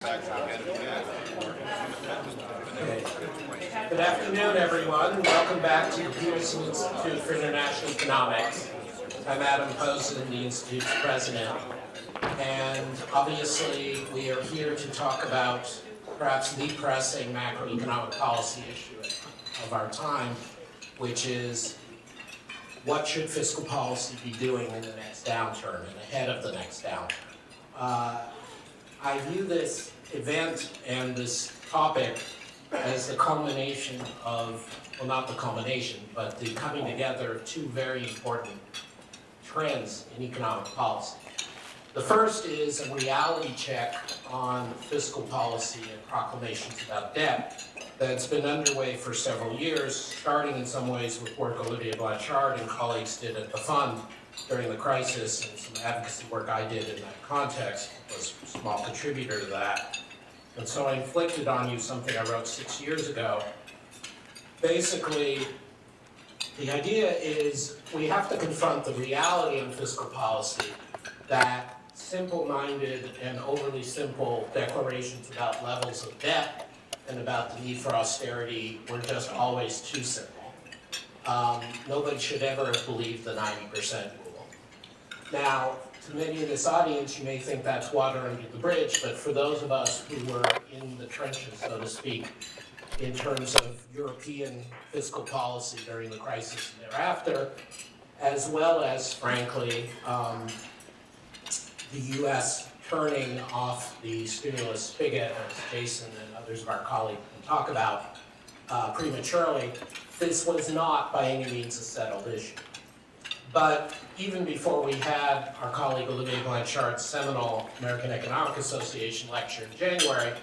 Good afternoon, everyone. Welcome back to the Peterson Institute for International Economics. I'm Adam Posen, the Institute's president. And obviously, we are here to talk about perhaps the pressing macroeconomic policy issue of our time, which is what should fiscal policy be doing in the next downturn and ahead of the next downturn? I view this event and this topic as the culmination of, well, not the culmination, but the coming together of two very important trends in economic policy. The first is a reality check on fiscal policy and proclamations about debt that's been underway for several years, starting in some ways with work Olivier Blanchard and colleagues did at the fund during the crisis, and some advocacy work I did in that context was a small contributor to that. And so I inflicted on you something I wrote 6 years ago. Basically, the idea is we have to confront the reality in fiscal policy that simple-minded and overly simple declarations about levels of debt and about the need for austerity were just always too simple. Nobody should ever have believed the 90% rule. Now, to many in this audience, you may think that's water under the bridge, but for those of us who were in the trenches, so to speak, in terms of European fiscal policy during the crisis and thereafter, as well as, frankly, the U.S. turning off the stimulus spigot, as Jason and others of our colleagues can talk about prematurely, this was not by any means a settled issue. But even before we had our colleague Olivier Blanchard's seminal American Economic Association lecture in January,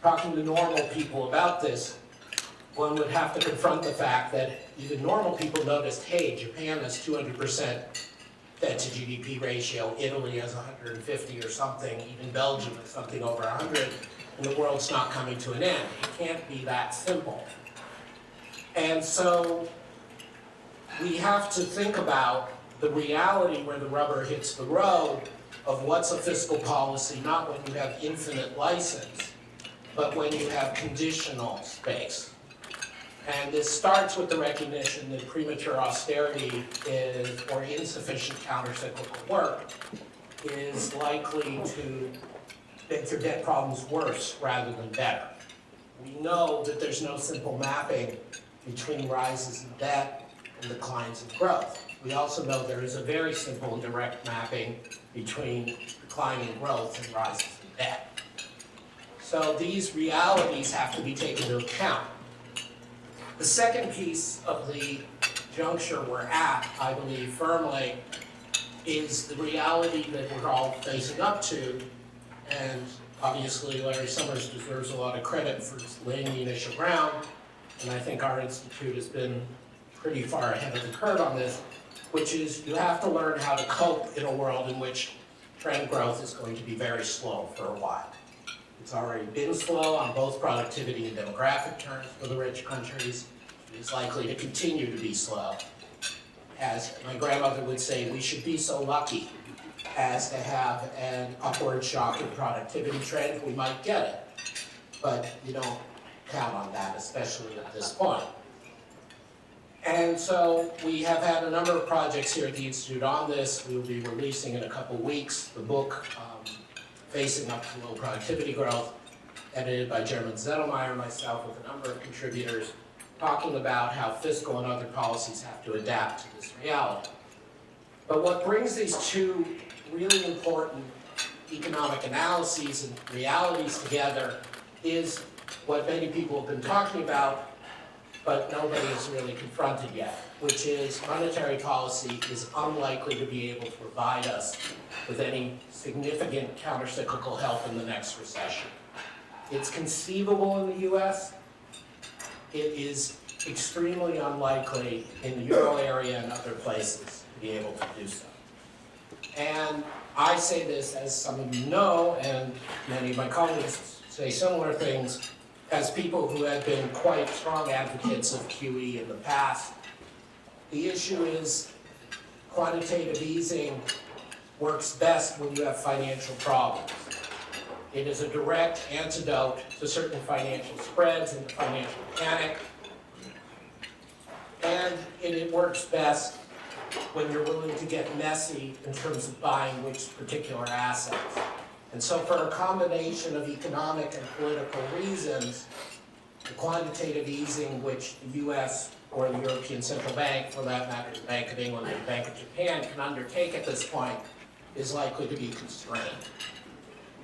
talking to normal people about this, one would have to confront the fact that even normal people noticed, hey, Japan has 200% debt to GDP ratio, Italy has 150 or something, even Belgium has something over 100, and the world's not coming to an end. It can't be that simple. And so we have to think about the reality where the rubber hits the road of what's a fiscal policy, not when you have infinite license, but when you have conditional space. And this starts with the recognition that premature austerity is, or insufficient countercyclical work is likely to make your debt problems worse rather than better. We know that there's no simple mapping between rises in debt and declines in growth. We also know there is a very simple and direct mapping between declining growth and rises in debt. So these realities have to be taken into account. The second piece of the juncture we're at, I believe firmly, is the reality that we're all facing up to, and obviously Larry Summers deserves a lot of credit for laying the initial ground, and I think our institute has been pretty far ahead of the curve on this, which is you have to learn how to cope in a world in which trend growth is going to be very slow for a while. It's already been slow on both productivity and demographic terms for the rich countries. It is likely to continue to be slow. As my grandmother would say, we should be so lucky as to have an upward shock in productivity trend. We might get it, but you don't count on that, especially at this point. And so we have had a number of projects here at the Institute on this. We will be releasing in a couple weeks the book, Facing Up to Low Productivity Growth, edited by German Zettelmeyer and myself with a number of contributors, talking about how fiscal and other policies have to adapt to this reality. But what brings these two really important economic analyses and realities together is what many people have been talking about, but nobody has really confronted yet, which is monetary policy is unlikely to be able to provide us with any significant countercyclical help in the next recession. It's conceivable in the US. It is extremely unlikely in the Euro area and other places to be able to do so. And I say this, as some of you know, and many of my colleagues say similar things, as people who have been quite strong advocates of QE in the past. The issue is quantitative easing works best when you have financial problems. It is a direct antidote to certain financial spreads and the financial panic. And it works best when you're willing to get messy in terms of buying which particular assets. And so for a combination of economic and political reasons, the quantitative easing which the US or the European Central Bank, for that matter, the Bank of England and the Bank of Japan can undertake at this point is likely to be constrained.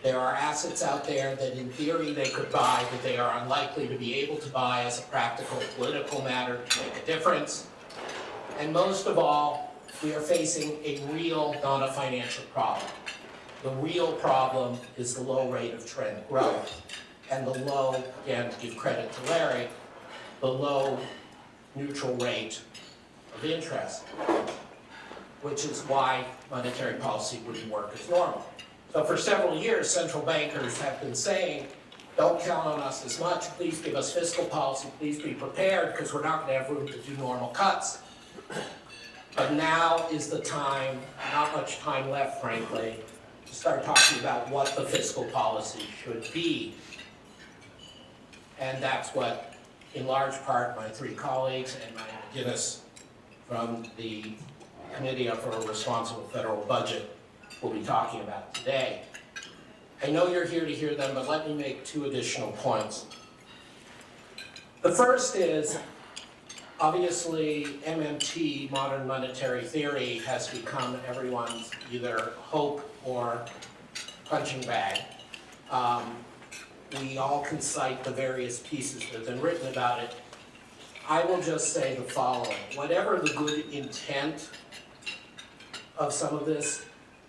There are assets out there that in theory they could buy, but they are unlikely to be able to buy as a practical political matter to make a difference. And most of all, we are facing a real, not a financial problem. The real problem is the low rate of trend growth and the low, again, to give credit to Larry, the low neutral rate of interest, which is why monetary policy wouldn't work as normal. So for several years, central bankers have been saying, don't count on us as much, please give us fiscal policy, please be prepared, because we're not going to have room to do normal cuts. But now is the time, not much time left, frankly, to start talking about what the fiscal policy should be. And that's what, in large part, my three colleagues and Maya MacGuineas from the Committee for a Responsible Federal Budget will be talking about today. I know you're here to hear them, but let me make two additional points. The first is, obviously, MMT, modern monetary theory, has become everyone's either hope or punching bag. We all can cite the various pieces that have been written about it. I will just say the following. Whatever the good intent of some of this,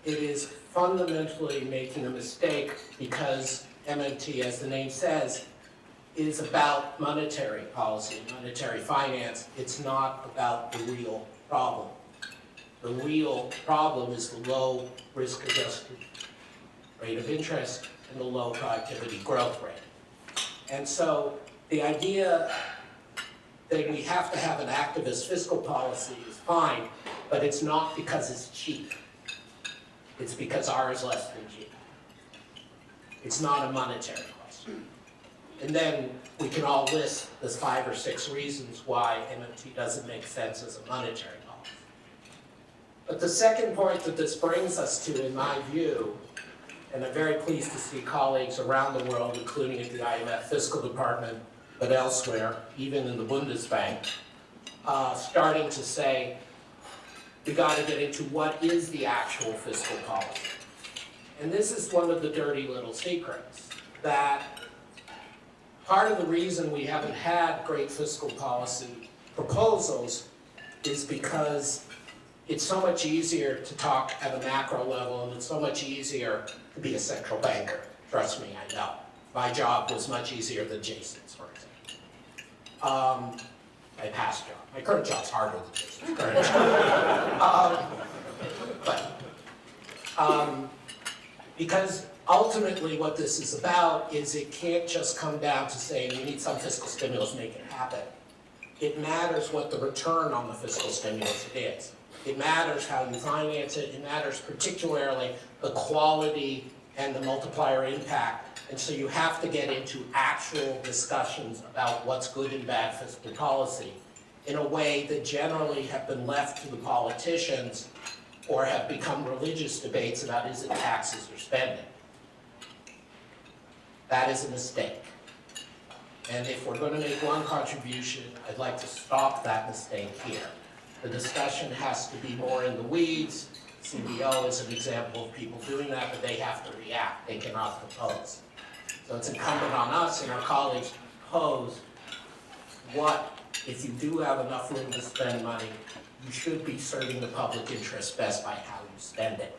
it is fundamentally making a mistake because MMT, as the name says, is about monetary policy, monetary finance. It's not about the real problem. The real problem is the low risk-adjusted rate of interest and the low productivity growth rate. And so the idea that we have to have an activist fiscal policy is fine, but it's not because it's cheap. It's because R is less than G. It's not a monetary question. And then we can all list the 5 or 6 reasons why MMT doesn't make sense as a monetary policy. But the second point that this brings us to, in my view, and I'm very pleased to see colleagues around the world, including at the IMF Fiscal Department, but elsewhere, even in the Bundesbank, starting to say, we got to get into what is the actual fiscal policy. And this is one of the dirty little secrets, that part of the reason we haven't had great fiscal policy proposals is because it's so much easier to talk at a macro level, and it's so much easier to be a central banker. Trust me, I know. My job was much easier than Jason's, for example. My past job. My current job's harder than Jason's current job. Because ultimately what this is about is it can't just come down to saying we need some fiscal stimulus, make it happen. It matters what the return on the fiscal stimulus is. It matters how you finance it. It matters particularly the quality and the multiplier impact. And so you have to get into actual discussions about what's good and bad fiscal policy in a way that generally have been left to the politicians or have become religious debates about is it taxes or spending. That is a mistake. And if we're going to make one contribution, I'd like to stop that mistake here. The discussion has to be more in the weeds. CBO is an example of people doing that, but they have to react. They cannot propose. So it's incumbent on us and our colleagues to propose what, if you do have enough room to spend money, you should be serving the public interest best by how you spend it.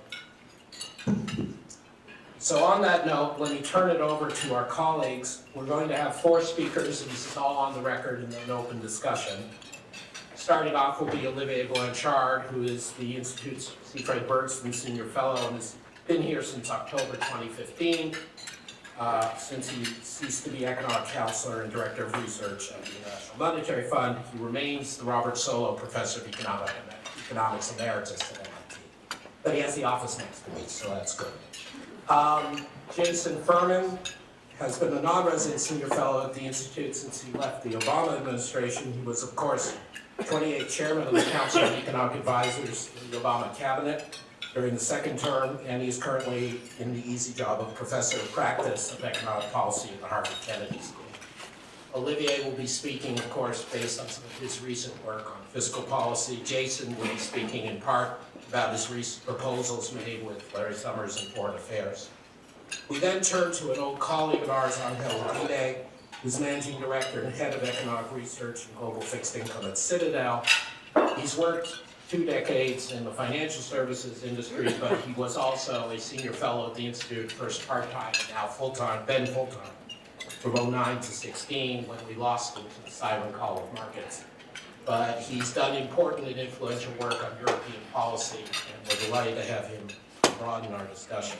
So on that note, let me turn it over to our colleagues. We're going to have 4 speakers, and this is all on the record in an open discussion. Starting off will be Olivier Blanchard, who is the Institute's C. Fred Bergson Senior Fellow and has been here since October 2015, since he ceased to be Economic Counselor and Director of Research at the International Monetary Fund. He remains the Robert Solow Professor of Economics Emeritus at MIT. But he has the office next to me, so that's good. Jason Furman has been a non-resident senior fellow at the Institute since he left the Obama administration. He was, of course, 28th chairman of the Council of Economic Advisors in the Obama cabinet during the second term, and he's currently in the easy job of professor of practice of economic policy at the Harvard Kennedy School. Olivier will be speaking, of course, based on some of his recent work on fiscal policy. Jason will be speaking in part about his recent proposals made with Larry Summers in foreign affairs. We then turn to an old colleague of ours, Angel Ubide, who's managing director and head of economic research and global fixed income at Citadel. He's worked 2 decades in the financial services industry, but he was also a senior fellow at the Institute, first part-time and now full-time, then full-time, from 2009 to 2016 when we lost him to the siren call of markets. But he's done important and influential work on European policy, and we're delighted to have him broaden our discussion.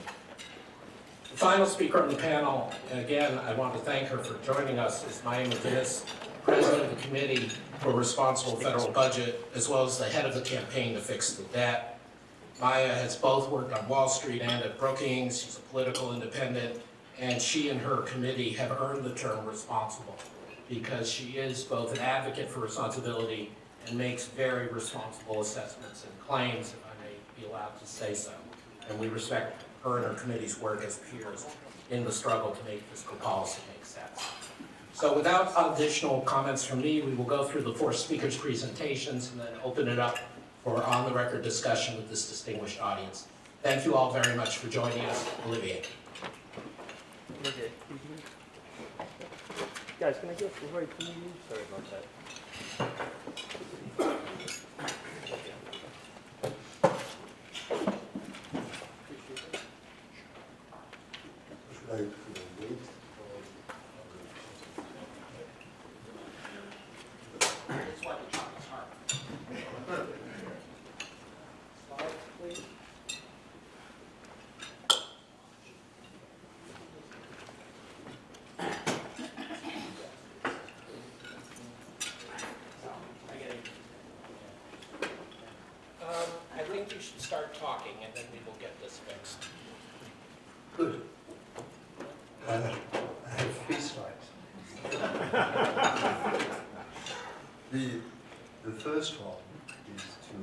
The final speaker on the panel, and again, I want to thank her for joining us, is Maya MacGuineas, President of the Committee for Responsible Federal Budget, as well as the head of the campaign to fix the debt. Maya has both worked on Wall Street and at Brookings. She's a political independent, and she and her committee have earned the term responsible because she is both an advocate for responsibility and makes very responsible assessments and claims, if I may be allowed to say so. And we respect her and her committee's work as peers in the struggle to make fiscal policy make sense. So without additional comments from me, we will go through the 4 speakers' presentations and then open it up for on-the-record discussion with this distinguished audience. Thank you all very much for joining us. Olivier. Okay. Guys, can I get before I leave? Sorry about that. Should I wait? That's why the chocolate's hard. Slides, please. I think you should start talking and then we will get this fixed. Good. I have 3 slides. The first one is to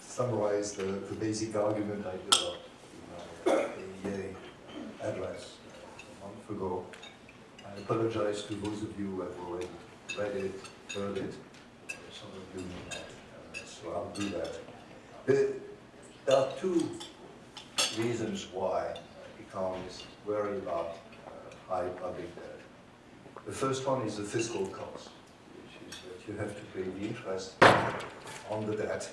summarize the basic argument I developed in my PIIE address a month ago. I apologize to those of you who have already read it, heard it. Some of you may not. So I'll do that. There are 2 reasons why economists worry about high public debt. The first one is the fiscal cost, which is that you have to pay the interest on the debt,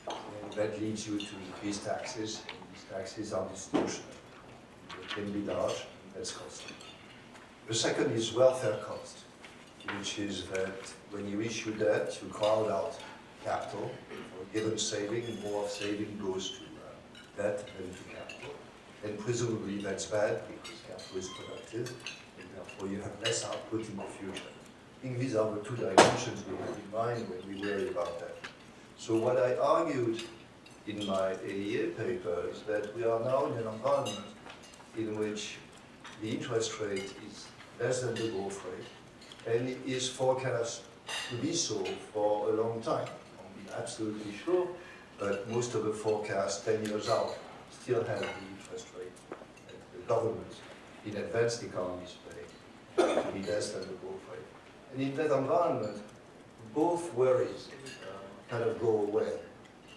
and that leads you to increase taxes, and these taxes are distortionate. They can be large, and that's costly. The second is welfare cost, which is that when you issue debt, you crowd out capital. For a given saving, more of saving goes to debt than to capital. And presumably that's bad because capital is productive, and therefore you have less output in the future. I think these are the 2 dimensions we have in mind when we worry about that. So what I argued in my PIIE paper is that we are now in an environment in which the interest rate is less than the growth rate, and it is forecast to be so for a long time. Absolutely sure, but most of the forecasts 10 years out still have the interest rate that the governments in advanced economies pay to be less than the growth rate. And in that environment, both worries kind of go away.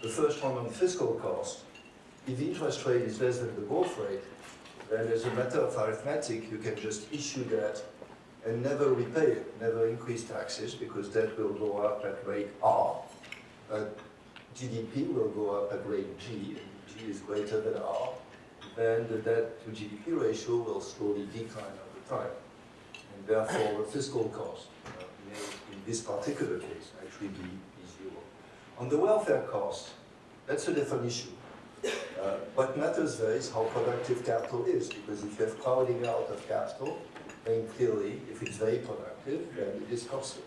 The first one on fiscal cost, if the interest rate is less than the growth rate, then as a matter of arithmetic, you can just issue debt and never repay it, never increase taxes, because debt will go up at rate R. GDP will go up at rate G, and G is greater than R, then the debt to GDP ratio will slowly decline over time. And therefore, the fiscal cost may, in this particular case, actually be 0. On the welfare cost, that's a different issue. What matters there is how productive capital is, because if you have crowding out of capital, then clearly, if it's very productive, then it is costly.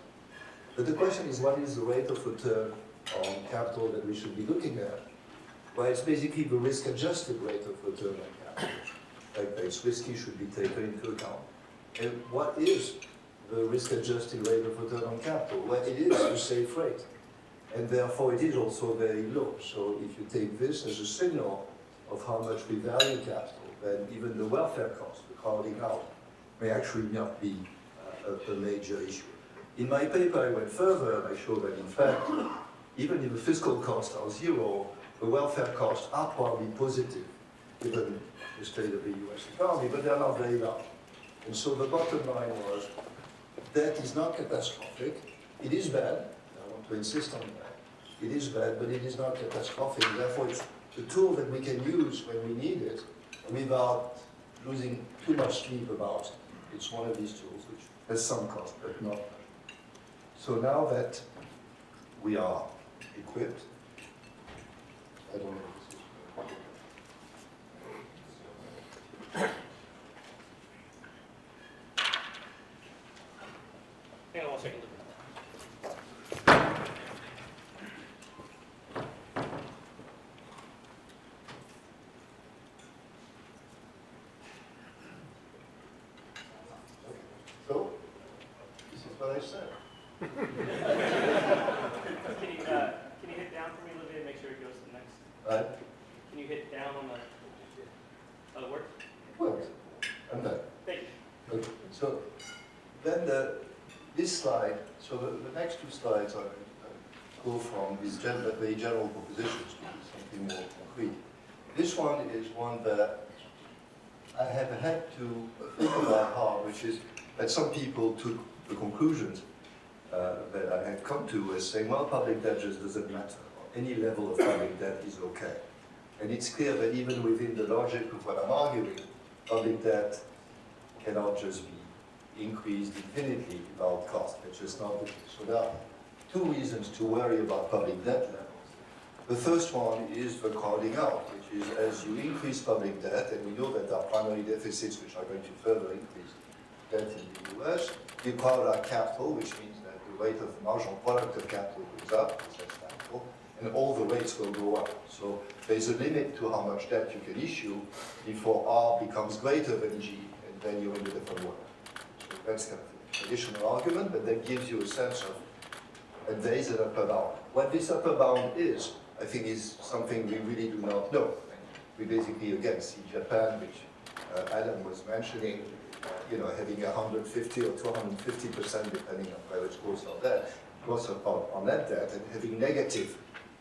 But the question is, what is the rate of return on capital that we should be looking at? Well, it's basically the risk-adjusted rate of return on capital. Like that it's risky should be taken into account. And what is the risk-adjusted rate of return on capital? Well, it is a safe rate. And therefore it is also very low. So if you take this as a signal of how much we value capital, then even the welfare cost, the crowding out, may actually not be a major issue. In my paper, I went further and I showed that in fact, even if the fiscal costs are zero, the welfare costs are probably positive, given the state of the US economy, but they're not very large. And so the bottom line was, debt is not catastrophic. It is bad. I want to insist on that. It is bad, but it is not catastrophic. Therefore, it's a tool that we can use when we need it without losing too much sleep about it. It's one of these tools which has some cost, but not much. So now that we are equipped, I don't know if this is Hang on one second. So, this is what I said. Can you hit down for me, Olivier, and make sure it goes to the next? Right? Can you hit down on the? Oh, it works? Well, I'm done. Thank you. Okay. So then this slide, so the next two slides are go from these very general propositions to something more concrete. This one is one that I have had to think about hard, which is that some people took the conclusions that I had come to as saying, well, public debt just doesn't matter. Any level of public debt is okay. And it's clear that even within the logic of what I'm arguing, public debt cannot just be increased infinitely without cost. It's just not the case. So there are two reasons to worry about public debt levels. The first one is the crowding out, which is as you increase public debt, and we know that there are primary deficits which are going to further increase debt in the US, you crowd out capital, which means that the rate of marginal product of capital goes up, that's capital, and all the rates will go up. So there's a limit to how much debt you can issue before R becomes greater than G, and then you're in a different world. So that's kind of a traditional argument, but that gives you a sense of, and there is an upper bound. What this upper bound is, I think, is something we really do not know. We basically, again, see Japan, which Adam was mentioning, having 150 or 250%, depending on whether it's gross or debt, gross on net debt, and having negative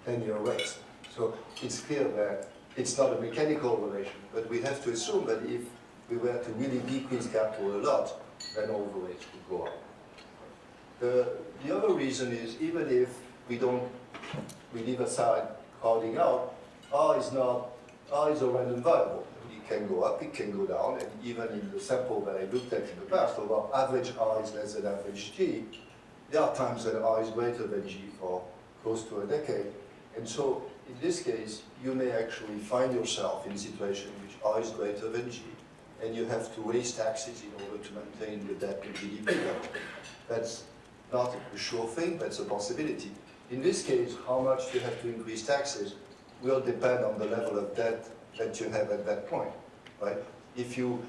10-year rates. So it's clear that it's not a mechanical relation, but we have to assume that if we were to really decrease capital a lot, then all the rates would go up. The other reason is, even if we leave aside crowding out, R is a random variable. It can go up, it can go down, and even in the sample that I looked at in the past, although average R is less than average G, there are times that R is greater than G for close to a decade. And so, in this case, you may actually find yourself in a situation in which R is greater than G, and you have to raise taxes in order to maintain the debt to GDP level. That's not a sure thing, that's a possibility. In this case, how much you have to increase taxes will depend on the level of debt that you have at that point, right? If you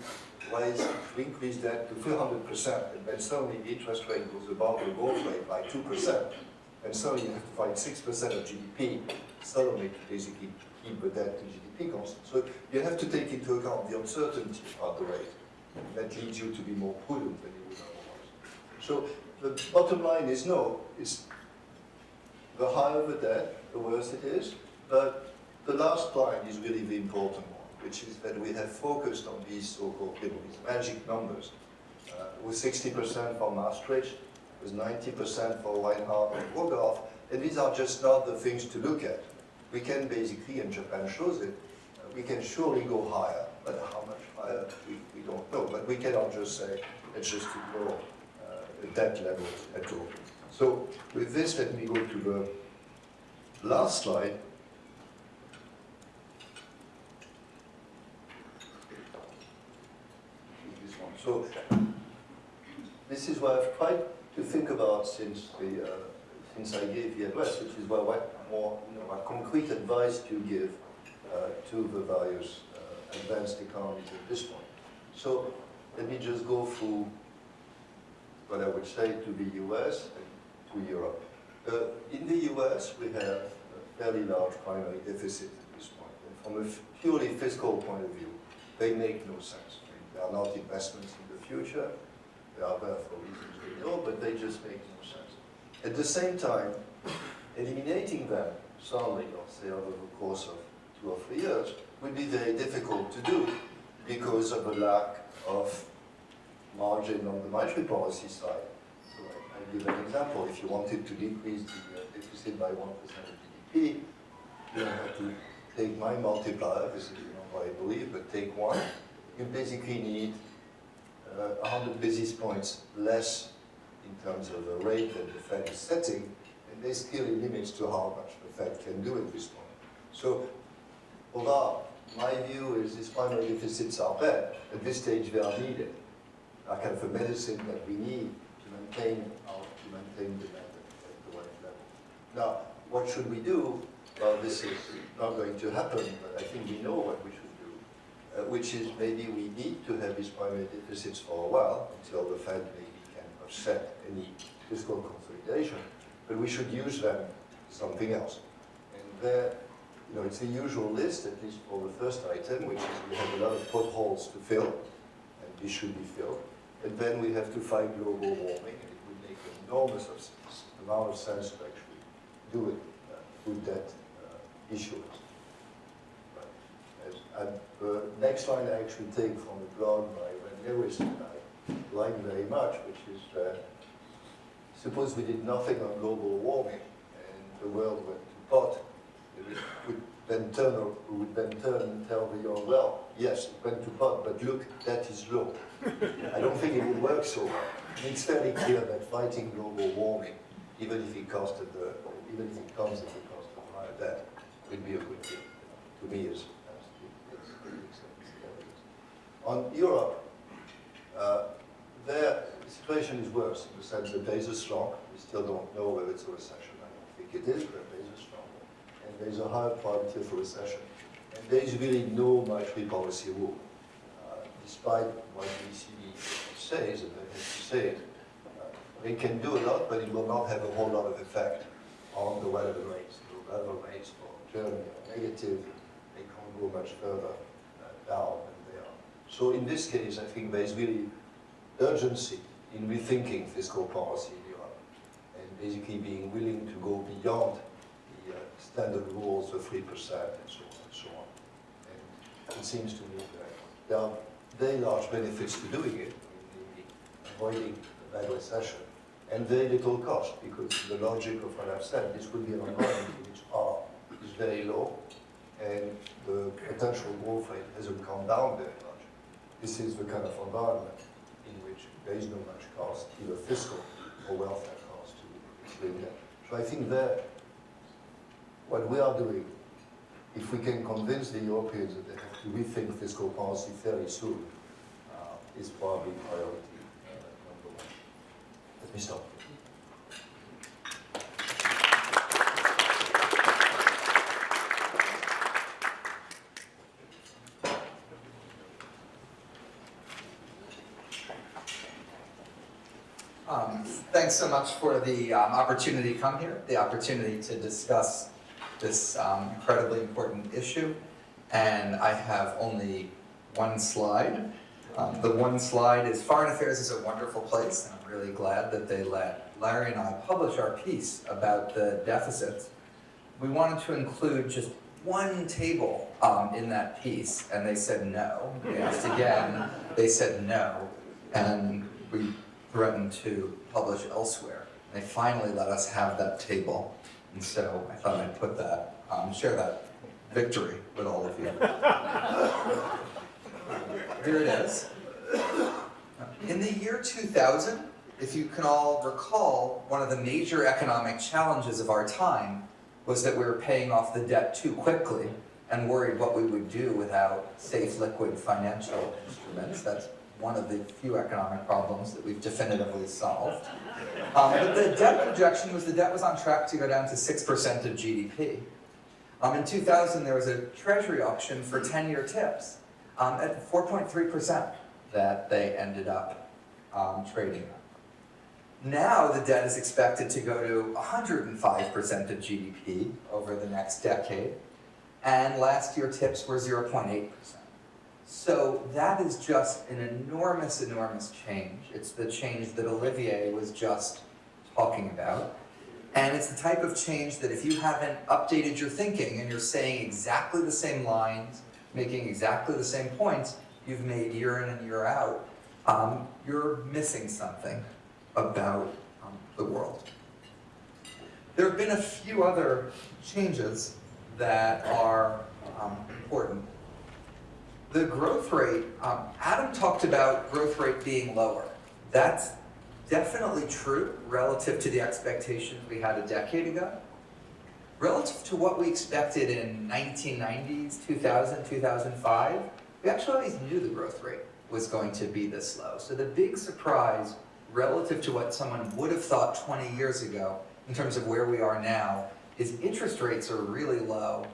increase debt to 300%, and then suddenly the interest rate goes above the growth rate by 2%, and suddenly you have to find 6% of GDP suddenly to basically keep the debt to GDP constant. So you have to take into account the uncertainty of the rate. That leads you to be more prudent than you would otherwise. So the bottom line is no, it's the higher the debt, the worse it is, but the last line is really the important one, which is that we have focused on these so-called these magic numbers. With 60% for Maastricht, with 90% for Reinhardt and Rogoff, and these are just not the things to look at. We can basically, and Japan shows it, we can surely go higher, but how much higher, we don't know. But we cannot just say, let's just ignore the debt levels at all. So with this, let me go to the last slide. This one. So this is what I've tried to think about since I gave the address, which is what more what concrete advice do you give to the various advanced economies at this point. So let me just go through what I would say to the US and to Europe. In the US, we have a fairly large primary deficit at this point. And from a purely fiscal point of view, they make no sense. They are not investments in the future. They are there for reasons we know, but they just make no sense. At the same time, eliminating them suddenly, or say over the course of 2 or 3 years, would be very difficult to do because of the lack of margin on the monetary policy side. So I'll give an example. If you wanted to decrease the deficit by 1% of GDP, you don't have to take my multiplier, this is not what I believe, but take 1. You basically need 100 basis points less in terms of the rate that the Fed is setting, and there's clearly limits to how much the Fed can do at this point. So, although my view is these primary deficits are bad, at this stage they are needed. Are kind of a medicine that we need to maintain demand at the right level. Now, what should we do? Well, this is not going to happen, but I think we know what we should do, which is maybe we need to have these primary deficits for a while until the Fed maybe can offset any fiscal consolidation, but we should use them for something else. And there, it's the usual list, at least for the first item, which is we have a lot of potholes to fill, and these should be filled. And then we have to fight global warming, and it would make an enormous amount of sense to actually do it with debt issuance. The next line I actually take from the blog by Ren Lewis that I like very much, which is that suppose we did nothing on global warming and the world went to pot, we would then turn and tell the young, well, yes, it went to pot, but look, that is low. I don't think it would work so well. And it's fairly clear that fighting global warming, even if it comes at the cost of higher debt, would be a good thing. To me, it's on Europe, the situation is worse in the sense that there is a slump. We still don't know whether it's a recession. I don't think it is, but there is a slump. And there is a higher probability of a recession. And there is really no monetary policy rule. Despite what the ECB says, and they have to say it, they can do a lot, but it will not have a whole lot of effect on the relevant rates. The relevant rates for Germany are negative. They can't go much further down than they are. So in this case, I think there is really urgency in rethinking fiscal policy in Europe and basically being willing to go beyond the standard rules of 3% and so on and so on. And it seems to me that there are very large benefits to doing it, namely avoiding a bad recession, and very little cost, because the logic of what I've said, this will be an environment in which R is very low, and the potential growth rate hasn't come down very much. This is the kind of environment in which there is no much cost, either fiscal or welfare cost to live there. So I think that what we are doing, if we can convince the Europeans that they have to rethink fiscal policy fairly soon, is probably priority number 1. Let me stop. Thanks so much for the opportunity to come here, the opportunity to discuss this incredibly important issue. And I have only one slide. The one slide is Foreign Affairs is a wonderful place, and I'm really glad that they let Larry and I publish our piece about the deficits. We wanted to include just one table in that piece, and they said no. We asked again, they said no, and we threatened to publish elsewhere. They finally let us have that table, and so I thought I'd put that, share that victory with all of you. Here it is. In the year 2000, if you can all recall, one of the major economic challenges of our time was that we were paying off the debt too quickly and worried what we would do without safe, liquid financial instruments. That's one of the few economic problems that we've definitively solved. But the debt projection was the debt was on track to go down to 6% of GDP. In 2000, there was a treasury auction for 10-year tips at 4.3% that they ended up trading. Now the debt is expected to go to 105% of GDP over the next decade, and last year tips were 0.8%. So that is just an enormous, enormous change. It's the change that Olivier was just talking about. And it's the type of change that if you haven't updated your thinking and you're saying exactly the same lines, making exactly the same points you've made year in and year out, you're missing something about the world. There have been a few other changes that are important. The growth rate, Adam talked about growth rate being lower. That's definitely true relative to the expectations we had a decade ago. Relative to what we expected in 1990s, 2000, 2005, we actually always knew the growth rate was going to be this low. So the big surprise relative to what someone would have thought 20 years ago in terms of where we are now is interest rates are really low.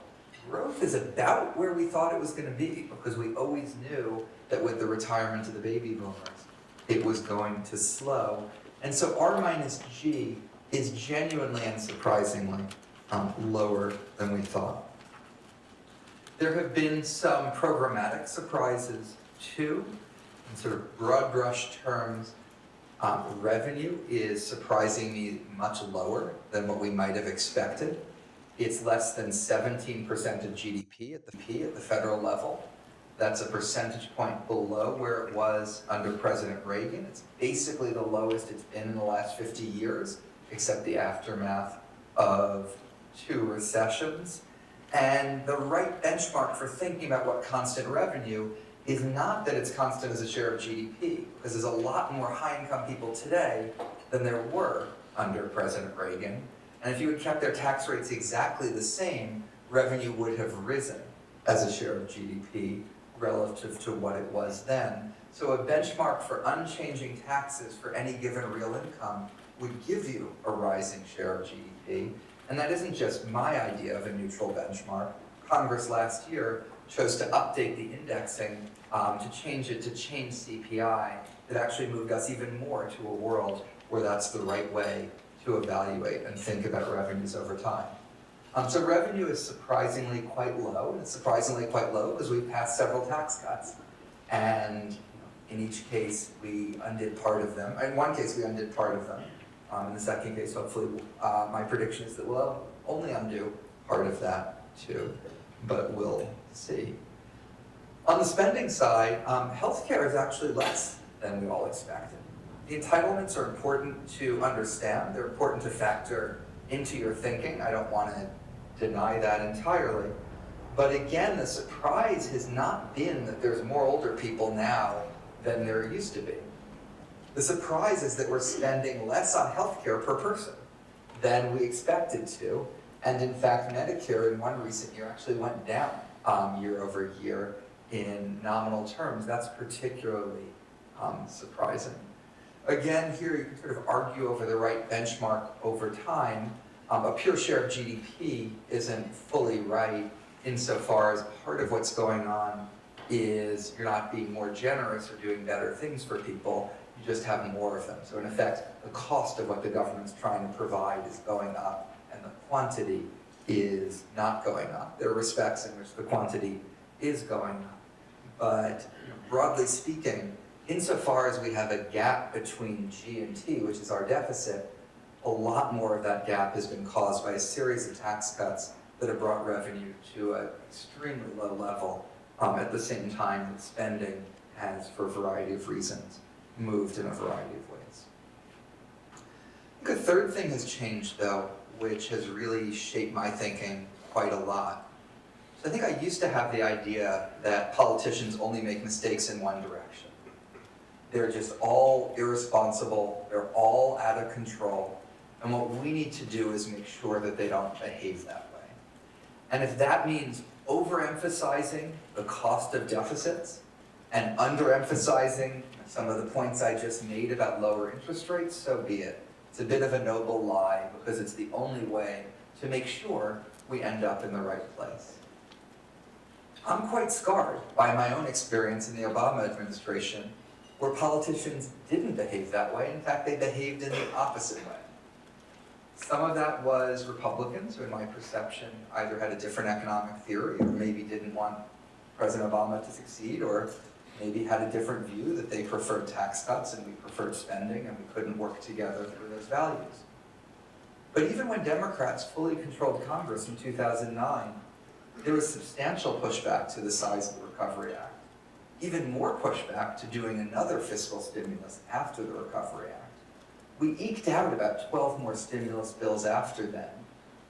Growth is about where we thought it was going to be because we always knew that with the retirement of the baby boomers, it was going to slow. And so R minus G is genuinely and surprisingly lower than we thought. There have been some programmatic surprises too. In sort of broad brush terms, revenue is surprisingly much lower than what we might have expected. It's less than 17% of GDP at the federal level. That's a percentage point below where it was under President Reagan. It's basically the lowest it's been in the last 50 years, except the aftermath of 2 recessions. And the right benchmark for thinking about what constant revenue is not that it's constant as a share of GDP, because there's a lot more high-income people today than there were under President Reagan. And if you had kept their tax rates exactly the same, revenue would have risen as a share of GDP relative to what it was then. So a benchmark for unchanging taxes for any given real income would give you a rising share of GDP. And that isn't just my idea of a neutral benchmark. Congress last year chose to update the indexing to change it to change CPI. That actually moved us even more to a world where that's the right way to evaluate and think about revenues over time. So revenue is surprisingly quite low, and it's surprisingly quite low because we passed several tax cuts. And in each case, we undid part of them. In one case, we undid part of them. In the second case, hopefully, my prediction is that we'll only undo part of that too, but we'll see. On the spending side, healthcare is actually less than we all expected. The entitlements are important to understand. They're important to factor into your thinking. I don't want to deny that entirely. But again, the surprise has not been that there's more older people now than there used to be. The surprise is that we're spending less on healthcare per person than we expected to. And in fact, Medicare in one recent year actually went down year over year in nominal terms. That's particularly surprising. Again, here you can sort of argue over the right benchmark over time. A pure share of GDP isn't fully right insofar as part of what's going on is you're not being more generous or doing better things for people, you just have more of them. So in effect, the cost of what the government's trying to provide is going up and the quantity is not going up. There are respects in which the quantity is going up. But broadly speaking, insofar as we have a gap between G and T, which is our deficit, a lot more of that gap has been caused by a series of tax cuts that have brought revenue to an extremely low level at the same time that spending has, for a variety of reasons, moved in a variety of ways. I think a third thing has changed, though, which has really shaped my thinking quite a lot. So I think I used to have the idea that politicians only make mistakes in one direction. They're just all irresponsible, they're all out of control, and what we need to do is make sure that they don't behave that way. And if that means overemphasizing the cost of deficits and underemphasizing some of the points I just made about lower interest rates, so be it. It's a bit of a noble lie because it's the only way to make sure we end up in the right place. I'm quite scarred by my own experience in the Obama administration, where politicians didn't behave that way. In fact, they behaved in the opposite way. Some of that was Republicans, who in my perception either had a different economic theory or maybe didn't want President Obama to succeed, or maybe had a different view that they preferred tax cuts and we preferred spending and we couldn't work together for those values. But even when Democrats fully controlled Congress in 2009, there was substantial pushback to the size of the Recovery Act. Even more pushback to doing another fiscal stimulus after the Recovery Act. We eked out about 12 more stimulus bills after then.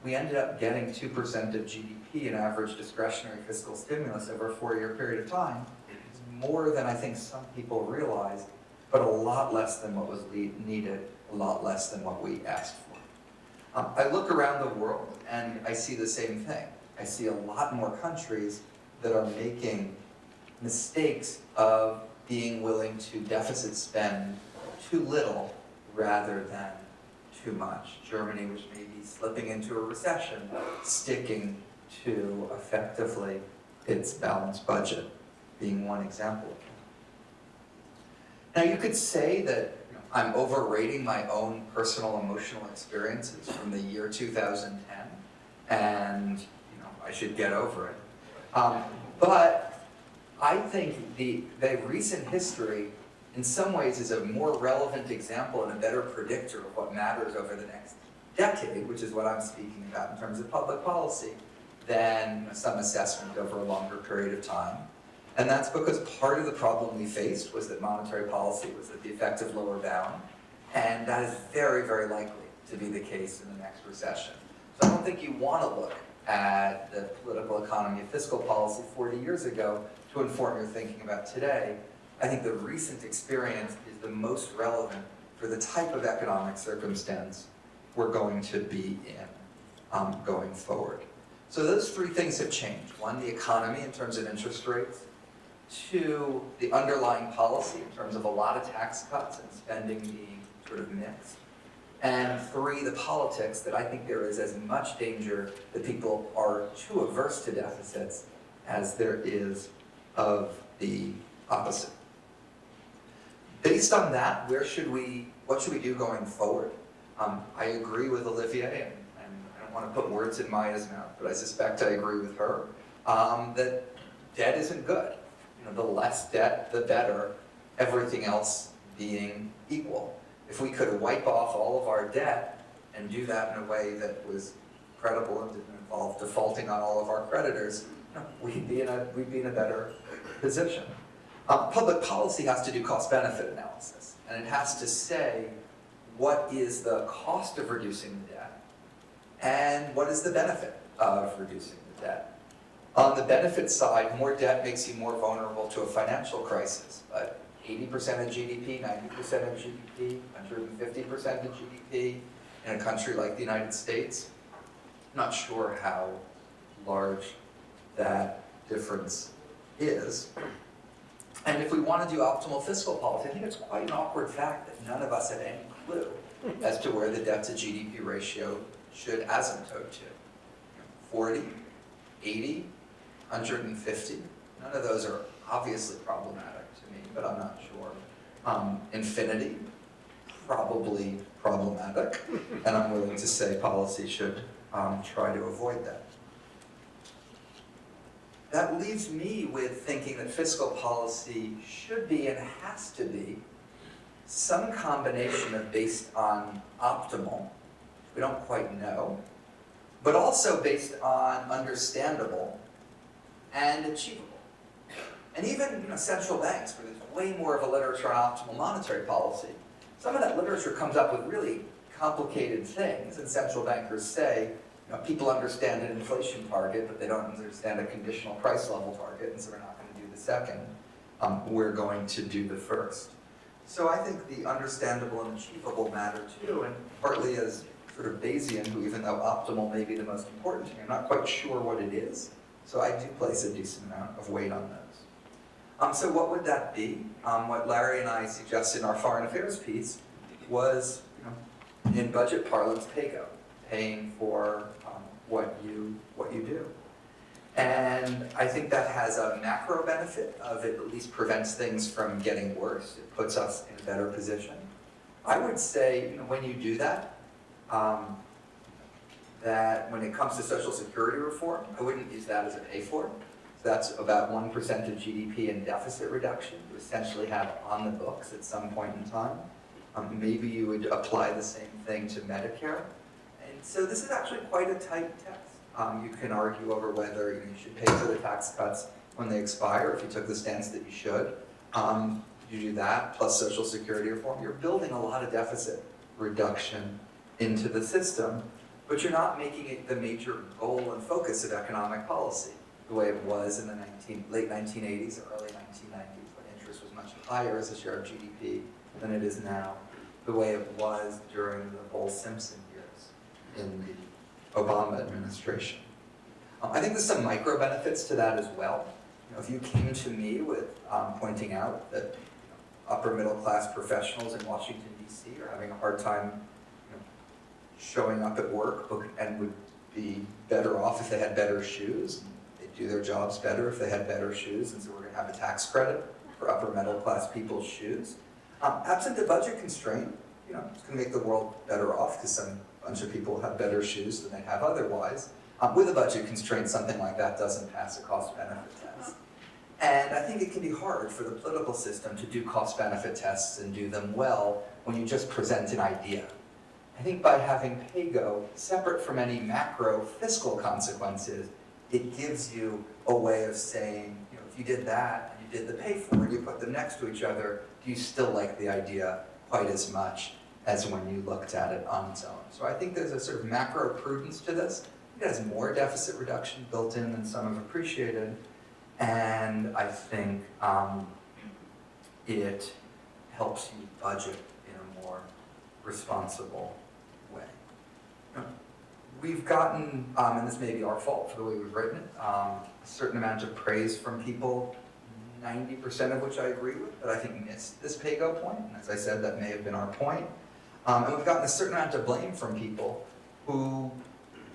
We ended up getting 2% of GDP in average discretionary fiscal stimulus over a 4-year period of time. It's more than I think some people realized, but a lot less than what was needed, a lot less than what we asked for. I look around the world and I see the same thing. I see a lot more countries that are making mistakes of being willing to deficit spend too little rather than too much. Germany, which may be slipping into a recession, sticking to effectively its balanced budget, being one example. Now you could say that I'm overrating my own personal emotional experiences from the year 2010, and I should get over it. But I think the recent history in some ways is a more relevant example and a better predictor of what matters over the next decade, which is what I'm speaking about in terms of public policy, than some assessment over a longer period of time. And that's because part of the problem we faced was that monetary policy was at the effective lower bound, and that is very, very likely to be the case in the next recession. So I don't think you want to look at the political economy of fiscal policy 40 years ago to inform your thinking about today. I think the recent experience is the most relevant for the type of economic circumstance we're going to be in going forward. So those three things have changed. One, the economy in terms of interest rates. Two, the underlying policy in terms of a lot of tax cuts and spending being sort of mixed. And three, the politics that I think there is as much danger that people are too averse to deficits as there is of the opposite. Based on that, what should we do going forward? I agree with Olivier, and I don't want to put words in Maya's mouth, but I suspect I agree with her, that debt isn't good. The less debt, the better, everything else being equal. If we could wipe off all of our debt and do that in a way that was credible and didn't involve defaulting on all of our creditors, we'd be in a better position. Public policy has to do cost-benefit analysis, and it has to say what is the cost of reducing the debt and what is the benefit of reducing the debt. On the benefit side, more debt makes you more vulnerable to a financial crisis, but 80% of GDP, 90% of GDP, 150% of GDP in a country like the United States, I'm not sure how large that difference is. And if we want to do optimal fiscal policy, I think it's quite an awkward fact that none of us had any clue as to where the debt to GDP ratio should asymptote to. 40, 80, 150, none of those are obviously problematic to me, but I'm not sure. Infinity, probably problematic, and I'm willing to say policy should try to avoid that. That leaves me with thinking that fiscal policy should be and has to be some combination of based on optimal, we don't quite know, but also based on understandable and achievable. And even central banks, where there's way more of a literature on optimal monetary policy, some of that literature comes up with really complicated things, and central bankers say, people understand an inflation target, but they don't understand a conditional price level target, and so we're not going to do the second. We're going to do the first. So I think the understandable and achievable matter too, and partly as sort of Bayesian, who even though optimal may be the most important to me, I'm not quite sure what it is. So I do place a decent amount of weight on those. So what would that be? What Larry and I suggested in our foreign affairs piece was, in budget parlance, PAYGO, paying for what you do. And I think that has a macro benefit of it at least prevents things from getting worse. It puts us in a better position. I would say, when you do that, that when it comes to Social Security reform, I wouldn't use that as a pay for. So that's about 1% of GDP in deficit reduction you essentially have on the books at some point in time. Maybe you would apply the same thing to Medicare. And so this is actually quite a tight test. You can argue over whether you should pay for the tax cuts when they expire, if you took the stance that you should. You do that, plus Social Security reform, you're building a lot of deficit reduction into the system, but you're not making it the major goal and focus of economic policy, the way it was in the late 1980s or early 1990s, when interest was much higher as a share of GDP than it is now, the way it was during the whole Simpson years in the Obama administration. I think there's some micro benefits to that as well. If you came to me with pointing out that upper middle class professionals in Washington, D.C. are having a hard time showing up at work and would be better off if they had better shoes, they'd do their jobs better if they had better shoes, and so we're going to have a tax credit for upper middle class people's shoes. Absent a budget constraint, it's going to make the world better off because some bunch of people have better shoes than they have otherwise. With a budget constraint, something like that doesn't pass a cost-benefit test. And I think it can be hard for the political system to do cost-benefit tests and do them well when you just present an idea. I think by having PAYGO separate from any macro fiscal consequences, it gives you a way of saying, if you did that and you did the pay for and you put them next to each other, do you still like the idea quite as much as when you looked at it on its own? So I think there's a sort of macro prudence to this. It has more deficit reduction built in than some have appreciated, and I think it helps you budget in a more responsible way. We've gotten, and this may be our fault for the way we've written it, a certain amount of praise from people, 90% of which I agree with, but I think missed this PAYGO point, and as I said, that may have been our point. And we've gotten a certain amount of blame from people who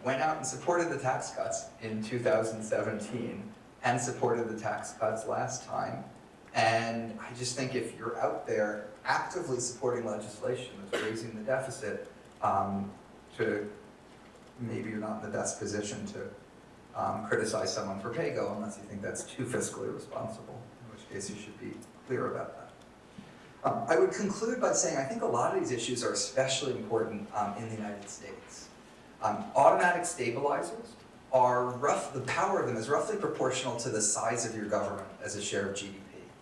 went out and supported the tax cuts in 2017 and supported the tax cuts last time. And I just think if you're out there actively supporting legislation that's raising the deficit, maybe you're not in the best position to criticize someone for PAYGO unless you think that's too fiscally responsible, in which case you should be clear about that. I would conclude by saying I think a lot of these issues are especially important in the United States. Automatic stabilizers the power of them is roughly proportional to the size of your government as a share of GDP.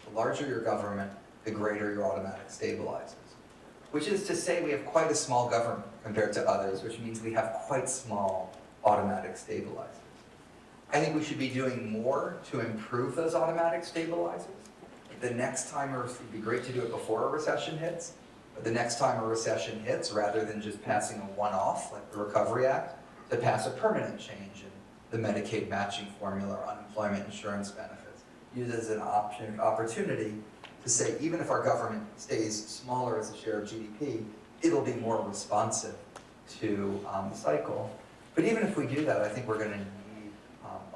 The larger your government, the greater your automatic stabilizers. Which is to say we have quite a small government compared to others, which means we have quite small automatic stabilizers. I think we should be doing more to improve those automatic stabilizers. The next time, it'd be great to do it before a recession hits, but the next time a recession hits, rather than just passing a one-off, like the Recovery Act, to pass a permanent change in the Medicaid matching formula or unemployment insurance benefits. Use it as an opportunity to say, even if our government stays smaller as a share of GDP, it'll be more responsive to the cycle. But even if we do that, I think we're going to need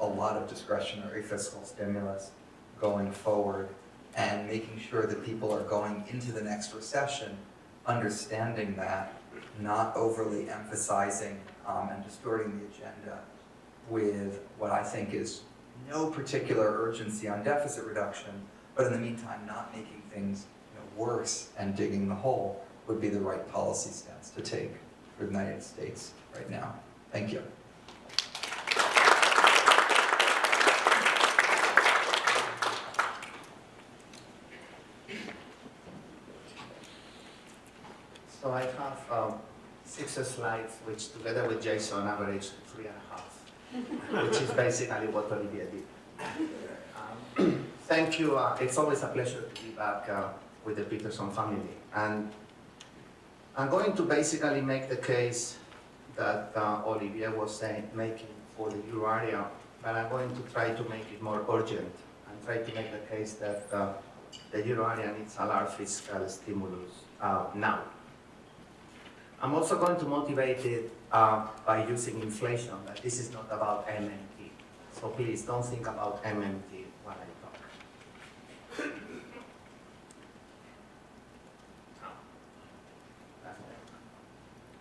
a lot of discretionary fiscal stimulus going forward, and making sure that people are going into the next recession understanding that, not overly emphasizing and distorting the agenda with what I think is no particular urgency on deficit reduction, but in the meantime not making things worse and digging the hole would be the right policy stance to take for the United States right now. Thank you. So I have 6 slides, which together with Jason average 3.5, which is basically what Olivier did. Thank you. It's always a pleasure to be back with the Peterson family. And I'm going to basically make the case that Olivier was making for the euro area, but I'm going to try to make it more urgent and try to make the case that the euro area needs a large fiscal stimulus now. I'm also going to motivate it by using inflation, that this is not about MMT. So please don't think about MMT when I talk.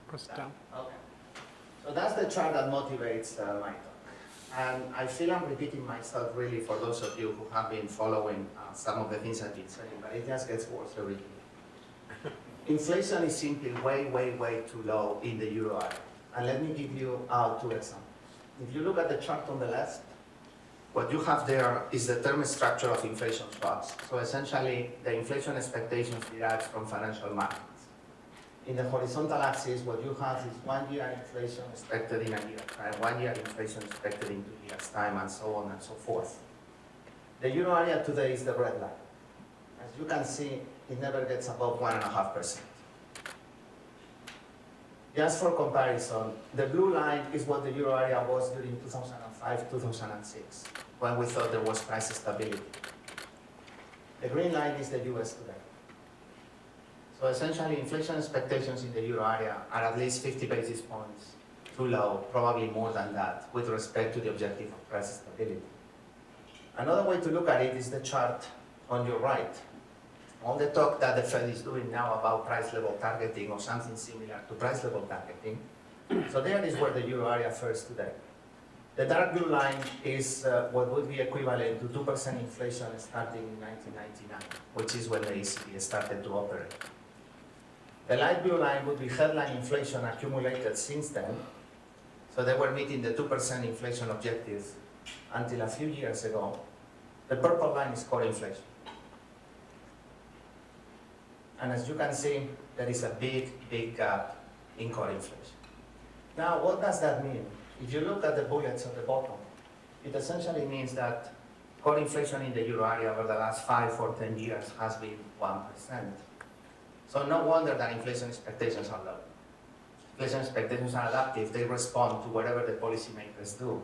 Press down. Okay. So that's the chart that motivates my talk. And I feel I'm repeating myself really for those of you who have been following some of the things I've been saying, but it just gets worse every year. Inflation is simply way, way, way too low in the euro area. And let me give you 2 examples. If you look at the chart on the left, what you have there is the term structure of inflation swaps. So essentially, the inflation expectations derived from financial markets. In the horizontal axis, what you have is 1 year inflation expected in a year's time, 1 year inflation expected in 2 years' time, and so on and so forth. The euro area today is the red line. As you can see, it never gets above 1.5%. Just for comparison, the blue line is what the euro area was during 2005, 2006, when we thought there was price stability. The green line is the US today. So essentially, inflation expectations in the euro area are at least 50 basis points too low, probably more than that, with respect to the objective of price stability. Another way to look at it is the chart on your right. All the talk that the Fed is doing now about price level targeting or something similar to price level targeting. So there is where the euro area fares today. The dark blue line is what would be equivalent to 2% inflation starting in 1999, which is when the ECB started to operate. The light blue line would be headline inflation accumulated since then. So they were meeting the 2% inflation objective until a few years ago. The purple line is core inflation. And as you can see, there is a big, big gap in core inflation. Now, what does that mean? If you look at the bullets at the bottom, it essentially means that core inflation in the euro area over the last 5 or 10 years has been 1%. So no wonder that inflation expectations are low. Inflation expectations are adaptive. They respond to whatever the policymakers do.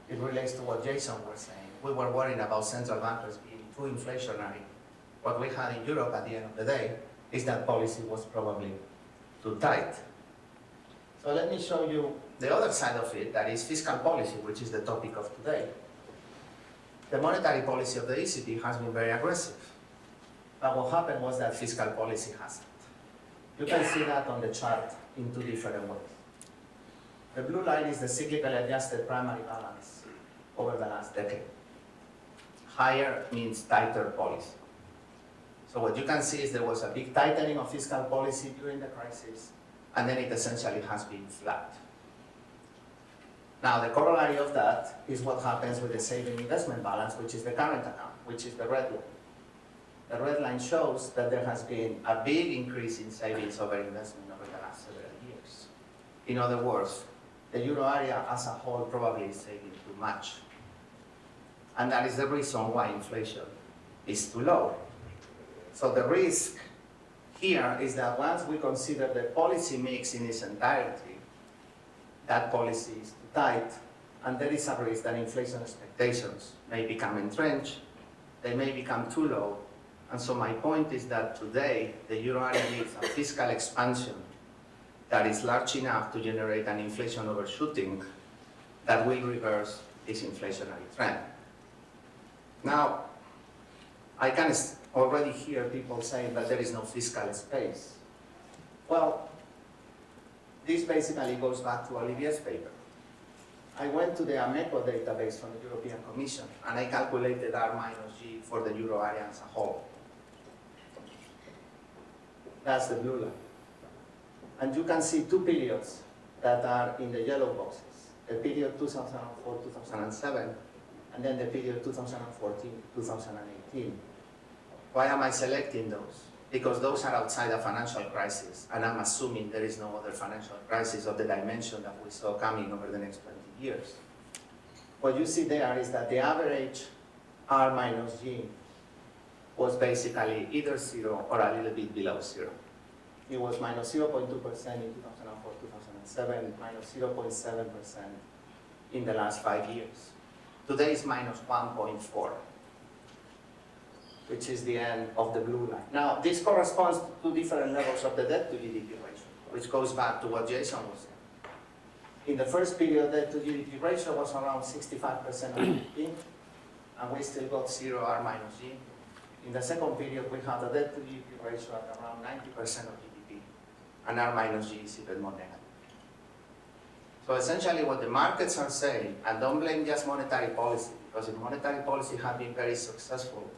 It relates to what Jason was saying. We were worrying about central bankers being too inflationary. What we had in Europe at the end of the day is that policy was probably too tight. So let me show you the other side of it, that is fiscal policy, which is the topic of today. The monetary policy of the ECB has been very aggressive. But what happened was that fiscal policy hasn't. You can see that on the chart in 2 different ways. The blue line is the cyclically adjusted primary balance over the last decade. Higher means tighter policy. So what you can see is there was a big tightening of fiscal policy during the crisis, and then it essentially has been flat. Now, the corollary of that is what happens with the saving investment balance, which is the current account, which is the red line. The red line shows that there has been a big increase in savings over investment over the last several years. In other words, the euro area as a whole probably is saving too much. And that is the reason why inflation is too low. So the risk here is that once we consider the policy mix in its entirety, that policy is too tight, and there is a risk that inflation expectations may become entrenched, they may become too low. And so my point is that today, the euro area needs a fiscal expansion that is large enough to generate an inflation overshooting that will reverse this inflationary trend. Now, I can already hear people saying that there is no fiscal space. Well, this basically goes back to Olivier's paper. I went to the AMECO database from the European Commission, and I calculated R minus G for the euro area as a whole. That's the blue line. And you can see 2 periods that are in the yellow boxes. The period 2004-2007, and then the period 2014-2018. Why am I selecting those? Because those are outside a financial crisis, and I'm assuming there is no other financial crisis of the dimension that we saw coming over the next 20 years. What you see there is that the average R minus G was basically either 0 or a little bit below 0. It was minus 0.2% in 2004-2007, minus 0.7% in the last 5 years. Today is minus 1.4, which is the end of the blue line. Now, this corresponds to 2 different levels of the debt to GDP ratio. which goes back to what Jason was saying. In the first period, debt to GDP ratio was around 65% of GDP, and we still got 0 R minus G. In the second period, we had a debt to GDP ratio at around 90% of GDP, and R minus G is even more negative. So essentially what the markets are saying, and don't blame just monetary policy, because if monetary policy had been very successful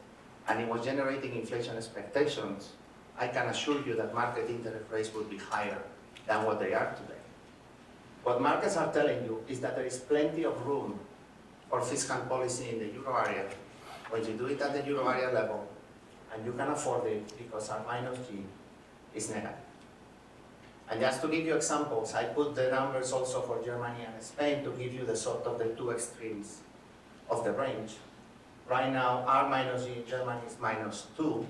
and it was generating inflation expectations, I can assure you that market interest rates would be higher than what they are today. What markets are telling you is that there is plenty of room for fiscal policy in the euro area when you do it at the euro area level, and you can afford it because R minus G is negative. And just to give you examples, I put the numbers also for Germany and Spain to give you the sort of the two extremes of the range. Right now, R minus G in Germany is -2,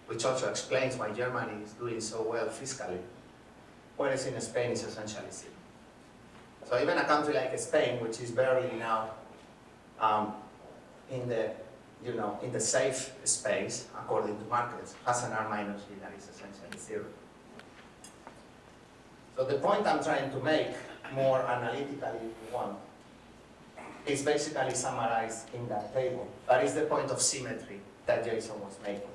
which also explains why Germany is doing so well fiscally, whereas in Spain it's essentially 0. So even a country like Spain, which is barely now in the safe space, according to markets, has an R minus G that is essentially 0. So the point I'm trying to make, more analytically if you want, is basically summarized in that table. That is the point of symmetry that Jason was making.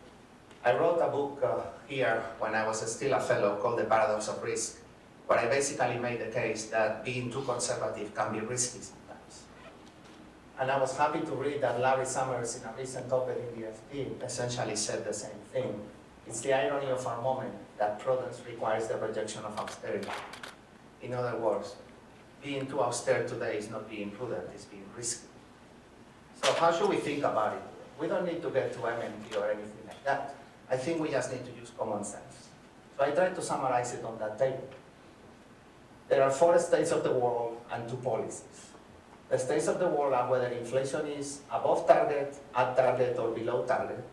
I wrote a book here when I was still a fellow called The Paradox of Risk, where I basically made the case that being too conservative can be risky sometimes. And I was happy to read that Larry Summers, in a recent op-ed in the FT, essentially said the same thing. It's the irony of our moment that prudence requires the rejection of austerity. In other words, being too austere today is not being prudent, it's being risky. So how should we think about it? We don't need to get to MMT or anything like that. I think we just need to use common sense. So I tried to summarize it on that table. There are 4 states of the world and 2 policies. The states of the world are whether inflation is above target, at target, or below target,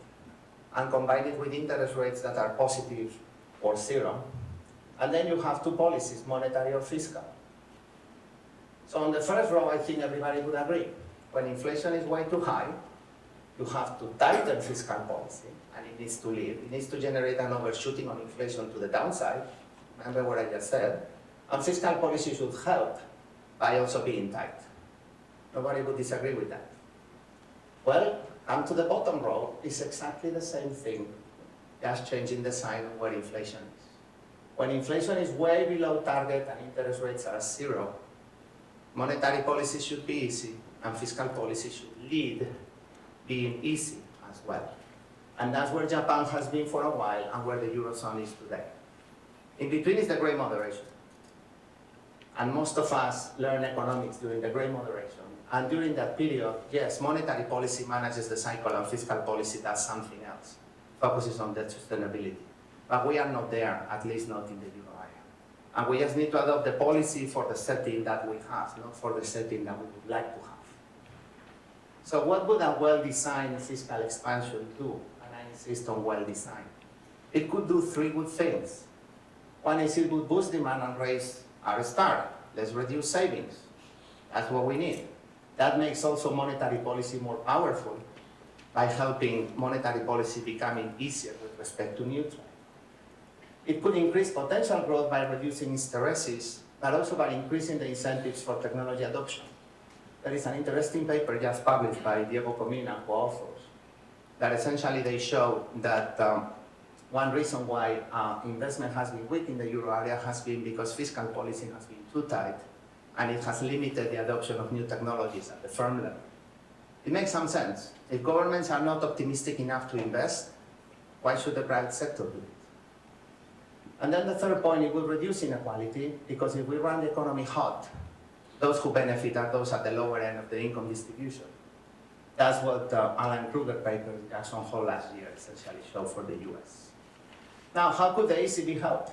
and combine it with interest rates that are positive or 0. And then you have 2 policies, monetary or fiscal. So on the first row, I think everybody would agree. When inflation is way too high, you have to tighten fiscal policy, and it needs to lead. It needs to generate an overshooting on inflation to the downside. Remember what I just said? And fiscal policy should help by also being tight. Nobody would disagree with that. Well, come to the bottom row, it's exactly the same thing, just changing the sign of where inflation is. When inflation is way below target and interest rates are 0, monetary policy should be easy, and fiscal policy should lead being easy as well. And that's where Japan has been for a while and where the Eurozone is today. In between is the gray moderation. And most of us learn economics during the gray moderation. And during that period, yes, monetary policy manages the cycle and fiscal policy does something else, focuses on debt sustainability. But we are not there, at least not in the euro area. And we just need to adopt the policy for the setting that we have, not for the setting that we would like to have. So what would a well-designed fiscal expansion do? And I insist on well-designed. It could do 3 good things. One is it would boost demand and raise our star. Let's reduce savings. That's what we need. That makes also monetary policy more powerful by helping monetary policy becoming easier with respect to neutral. It could increase potential growth by reducing hysteresis, but also by increasing the incentives for technology adoption. There is an interesting paper just published by Diego Comina, co-authors, that essentially they show that one reason why investment has been weak in the euro area has been because fiscal policy has been too tight, and it has limited the adoption of new technologies at the firm level. It makes some sense. If governments are not optimistic enough to invest, why should the private sector do it? And then the third point, it will reduce inequality, because if we run the economy hot, those who benefit are those at the lower end of the income distribution. That's what Alan Kruger paper Jackson Hole last year essentially showed for the US. Now, how could the ECB help?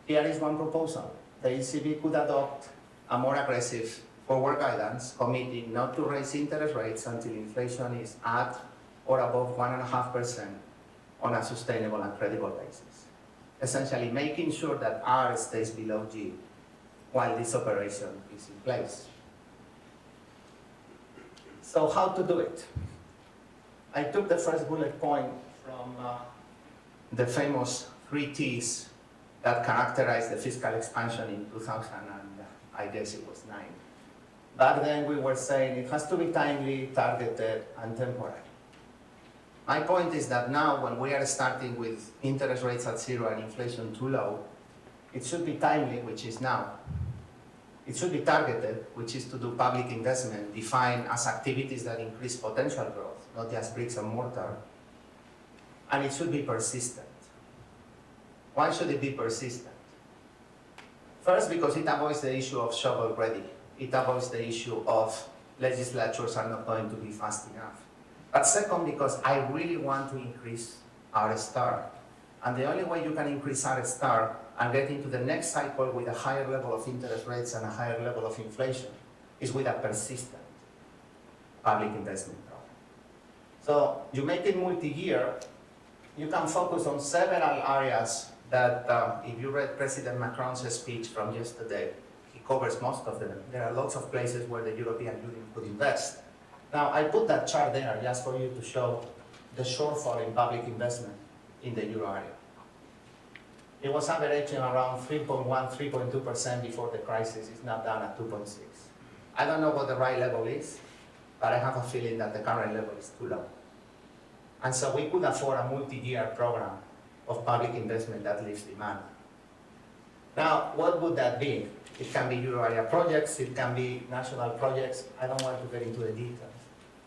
Here is one proposal. The ECB could adopt a more aggressive forward guidance, committing not to raise interest rates until inflation is at or above 1.5% on a sustainable and credible basis. Essentially making sure that R stays below G while this operation is in place. So how to do it? I took the first bullet point from the famous 3 T's that characterized the fiscal expansion in 2000, and I guess it was 9. Back then we were saying it has to be timely, targeted, and temporary. My point is that now when we are starting with interest rates at 0 and inflation too low, it should be timely, which is now. It should be targeted, which is to do public investment, defined as activities that increase potential growth, not just bricks and mortar. And it should be persistent. Why should it be persistent? First, because it avoids the issue of shovel ready. It avoids the issue of legislatures are not going to be fast enough. But second, because I really want to increase our star. And the only way you can increase our star and get into the next cycle with a higher level of interest rates and a higher level of inflation is with a persistent public investment program. So you make it multi-year, you can focus on several areas that, if you read President Macron's speech from yesterday, he covers most of them. There are lots of places where the European Union could invest. Now, I put that chart there just for you to show the shortfall in public investment in the euro area. It was averaging around 3.1, 3.2% before the crisis. It's now down at 2.6. I don't know what the right level is, but I have a feeling that the current level is too low. And so we could afford a multi-year program of public investment that lifts demand. Now, what would that be? It can be euro area projects, it can be national projects. I don't want to get into the details.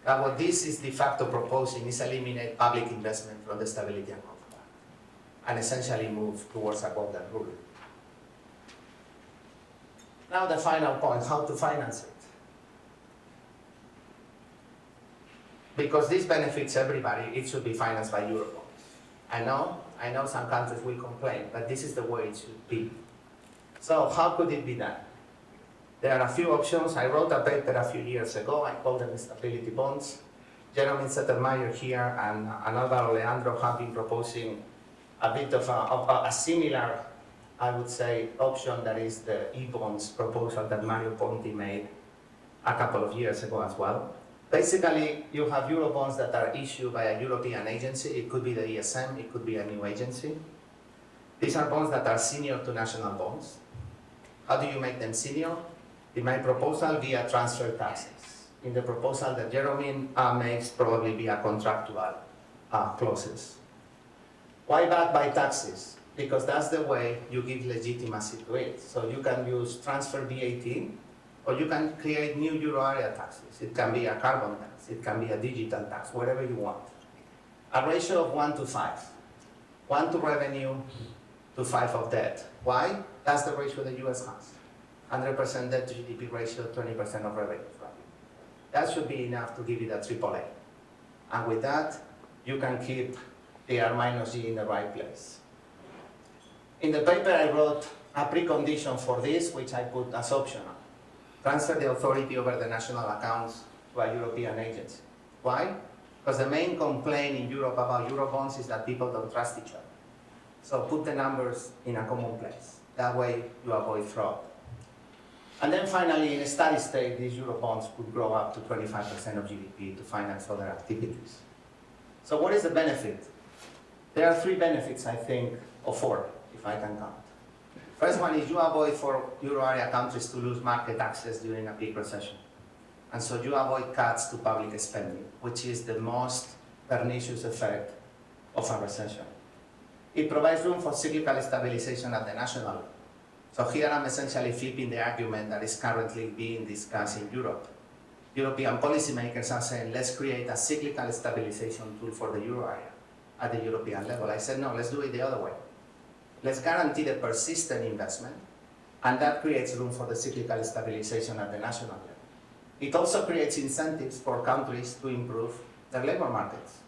But what this is de facto proposing is eliminate public investment from the Stability and Growth Pact and essentially move towards a golden rule. Now the final point, how to finance it. Because this benefits everybody, it should be financed by Eurobonds. I know some countries will complain, but this is the way it should be. So how could it be done? There are a few options. I wrote a paper a few years ago. I called them stability bonds. Jeremy Zettermeyer here and Alvaro Leandro have been proposing a bit of a similar, I would say, option that is the e-bonds proposal that Mario Ponti made a couple of years ago as well. Basically, you have Eurobonds that are issued by a European agency. It could be the ESM, it could be a new agency. These are bonds that are senior to national bonds. How do you make them senior? In my proposal, via transfer taxes. In the proposal that Jeremy makes, probably via contractual clauses. Why backed by taxes? Because that's the way you give legitimacy to it. So you can use transfer VAT, or you can create new euro area taxes. It can be a carbon tax, it can be a digital tax, whatever you want. A ratio of 1 to 5. 1 to revenue to 5 of debt. Why? That's the ratio the US has. 100% debt to GDP ratio, 20% of revenue. That should be enough to give it a AAA. And with that, you can keep the R minus G in the right place. In the paper, I wrote a precondition for this, which I put as optional. Transfer the authority over the national accounts to a European agency. Why? Because the main complaint in Europe about Eurobonds is that people don't trust each other. So put the numbers in a common place. That way you avoid fraud. And then finally, in a steady state, these Eurobonds could grow up to 25% of GDP to finance other activities. So what is the benefit? There are 3 benefits, I think, or 4, if I can count. First one is you avoid for euro area countries to lose market access during a big recession. And so you avoid cuts to public spending, which is the most pernicious effect of a recession. It provides room for cyclical stabilization at the national level. So here I'm essentially flipping the argument that is currently being discussed in Europe. European policymakers are saying, let's create a cyclical stabilization tool for the euro area at the European level. I said, no, let's do it the other way. Let's guarantee the persistent investment, and that creates room for the cyclical stabilization at the national level. It also creates incentives for countries to improve their labor markets.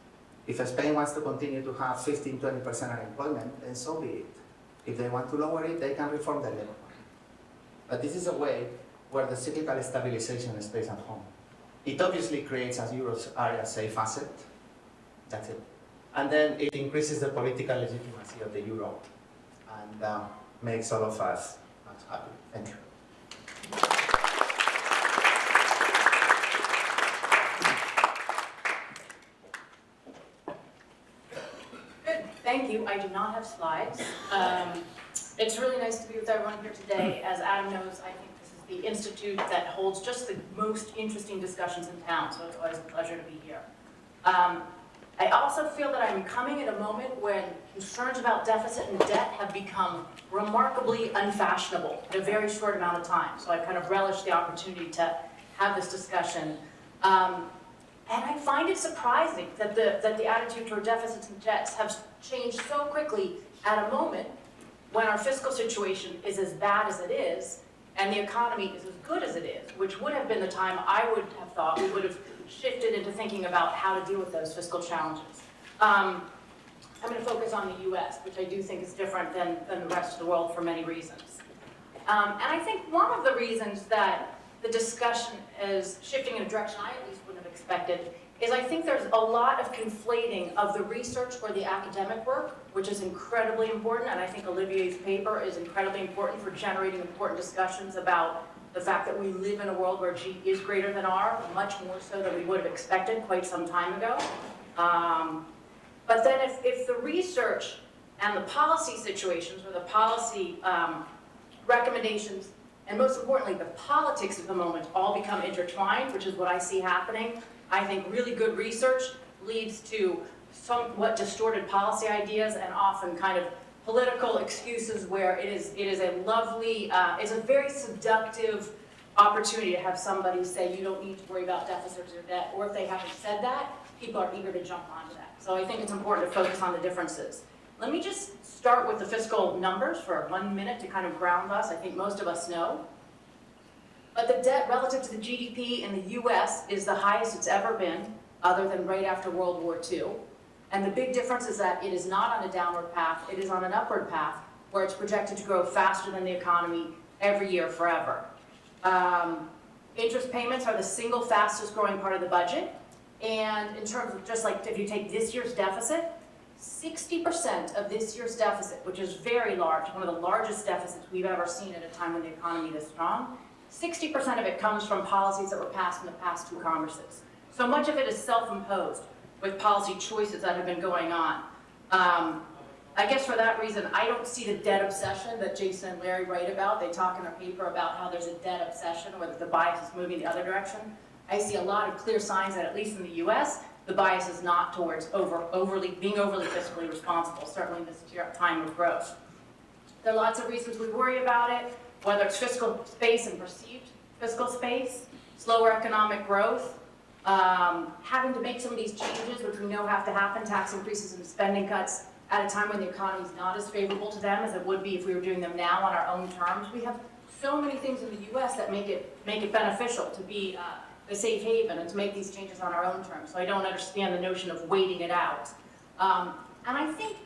If Spain wants to continue to have 15-20% unemployment, then so be it. If they want to lower it, they can reform their labor market. But this is a way where the cyclical stabilization stays at home. It obviously creates a euro area safe asset. That's it. And then it increases the political legitimacy of the euro and makes all of us much happier. Thank you. Good, thank you. I do not have slides. It's really nice to be with everyone here today. As Adam knows, I think this is the institute that holds just the most interesting discussions in town, so it's always a pleasure to be here. I also feel that I'm coming at a moment when concerns about deficit and debt have become remarkably unfashionable in a very short amount of time. So I kind of relish the opportunity to have this discussion. And I find it surprising that the attitude toward deficits and debts have changed so quickly at a moment when our fiscal situation is as bad as it is and the economy is as good as it is, which would have been the time I would have thought we would have shifted into thinking about how to deal with those fiscal challenges. I'm going to focus on the US, which I do think is different than the rest of the world for many reasons. And I think one of the reasons that the discussion is shifting in a direction I at least wouldn't have expected is I think there's a lot of conflating of the research or the academic work, which is incredibly important, and I think Olivier's paper is incredibly important for generating important discussions about the fact that we live in a world where G is greater than R, much more so than we would have expected quite some time ago. But then if the research and the policy situations or the policy recommendations, and most importantly, the politics of the moment all become intertwined, which is what I see happening, I think really good research leads to somewhat distorted policy ideas and often kind of political excuses where it is a lovely, it's a very seductive opportunity to have somebody say you don't need to worry about deficits or debt, or if they haven't said that, people are eager to jump onto that. So I think it's important to focus on the differences. Let me just start with the fiscal numbers for 1 minute to kind of ground us. I think most of us know. But the debt relative to the GDP in the US is the highest it's ever been, other than right after World War II. And the big difference is that it is not on a downward path, it is on an upward path, where it's projected to grow faster than the economy every year forever. Interest payments are the single fastest growing part of the budget. And in terms of just like if you take this year's deficit, 60% of this year's deficit, which is very large, one of the largest deficits we've ever seen at a time when the economy is strong, 60% of it comes from policies that were passed in the past two Congresses. So much of it is self-imposed with policy choices that have been going on. I guess for that reason, I don't see the debt obsession that Jason and Larry write about. They talk in a paper about how there's a debt obsession, whether the bias is moving the other direction. I see a lot of clear signs that, at least in the US, the bias is not towards being overly fiscally responsible, certainly in this time of growth. There are lots of reasons we worry about it, whether it's fiscal space and perceived fiscal space, slower economic growth, having to make some of these changes, which we know have to happen, tax increases and spending cuts, at a time when the economy is not as favorable to them as it would be if we were doing them now on our own terms. We have so many things in the US that make it beneficial to be the safe haven and to make these changes on our own terms. So I don't understand the notion of waiting it out. And I think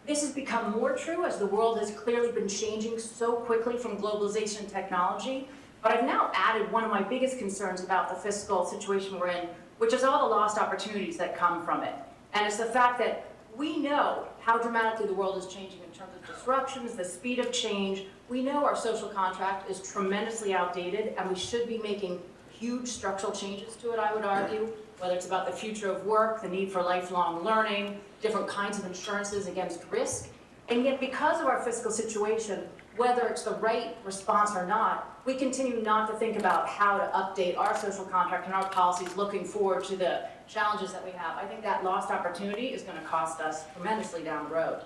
this has become more true as the world has clearly been changing so quickly from globalization and technology. But I've now added one of my biggest concerns about the fiscal situation we're in, which is all the lost opportunities that come from it. And it's the fact that we know how dramatically the world is changing in terms of disruptions, the speed of change. We know our social contract is tremendously outdated, and we should be making huge structural changes to it, I would argue, whether it's about the future of work, the need for lifelong learning, different kinds of insurances against risk. And yet, because of our fiscal situation, whether it's the right response or not, we continue not to think about how to update our social contract and our policies looking forward to the challenges that we have. I think that lost opportunity is going to cost us tremendously down the road.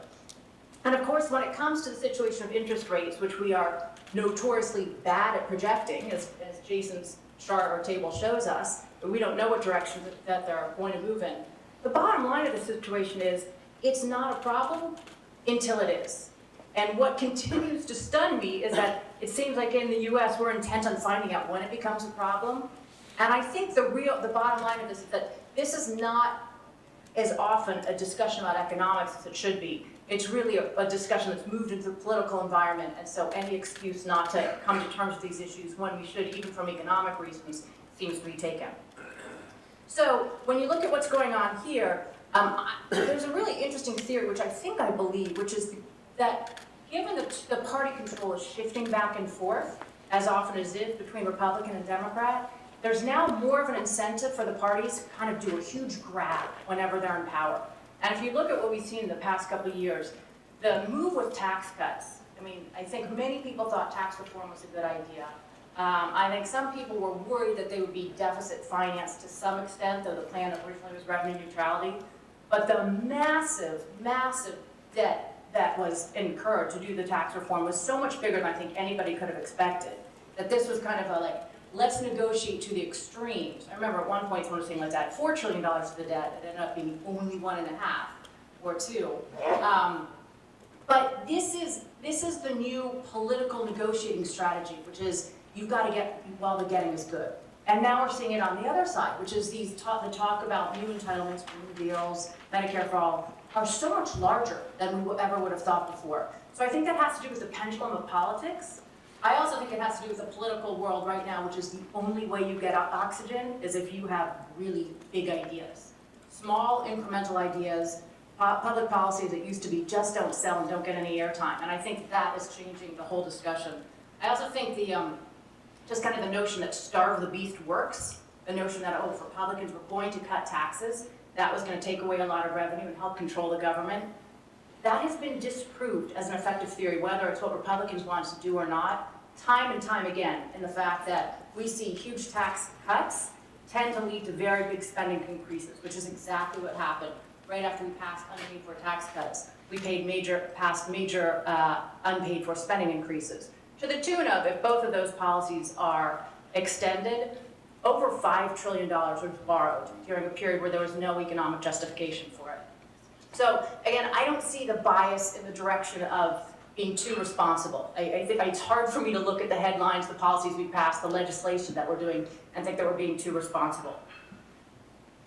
And of course, when it comes to the situation of interest rates, which we are notoriously bad at projecting, as Jason's chart or table shows us, but we don't know what direction that they're going to move in. The bottom line of the situation is, it's not a problem until it is. And what continues to stun me is that it seems like in the US, we're intent on finding out when it becomes a problem. And I think the bottom line of this is that this is not as often a discussion about economics as it should be. It's really a discussion that's moved into the political environment, and so any excuse not to come to terms with these issues when we should, even from economic reasons, seems to be taken. So when you look at what's going on here, there's a really interesting theory, which I believe, which is that given the party control is shifting back and forth, as often as it is between Republican and Democrat, there's now more of an incentive for the parties to kind of do a huge grab whenever they're in power. And if you look at what we've seen in the past couple of years, the move with tax cuts I mean, I think many people thought tax reform was a good idea. I think some people were worried that they would be deficit financed to some extent, though the plan originally was revenue neutrality. But the massive, massive debt that was incurred to do the tax reform was so much bigger than I think anybody could have expected, that this was kind of a like, let's negotiate to the extremes. I remember at one point someone was saying, let's add $4 trillion to the debt. It ended up being only 1.5 or 2. But this is the new political negotiating strategy, which is you've got to get while the getting is good. And now we're seeing it on the other side, which is the talk about new entitlements, new deals, Medicare for all, are so much larger than we ever would have thought before. So I think that has to do with the pendulum of politics. I also think it has to do with the political world right now, which is the only way you get oxygen is if you have really big ideas. Small, incremental ideas, public policies that used to be just don't sell and don't get any airtime. And I think that is changing the whole discussion. I also think just kind of the notion that starve the beast works, the notion that, oh, if Republicans were going to cut taxes, that was going to take away a lot of revenue and help control the government. That has been disproved as an effective theory, whether it's what Republicans want to do or not, time and time again, in the fact that we see huge tax cuts tend to lead to very big spending increases, which is exactly what happened right after we passed unpaid for tax cuts. We passed major unpaid for spending increases, to the tune of, if both of those policies are extended, over $5 trillion was borrowed during a period where there was no economic justification for it. So again, I don't see the bias in the direction of being too responsible. I think it's hard for me to look at the headlines, the policies we passed, the legislation that we're doing, and think that we're being too responsible.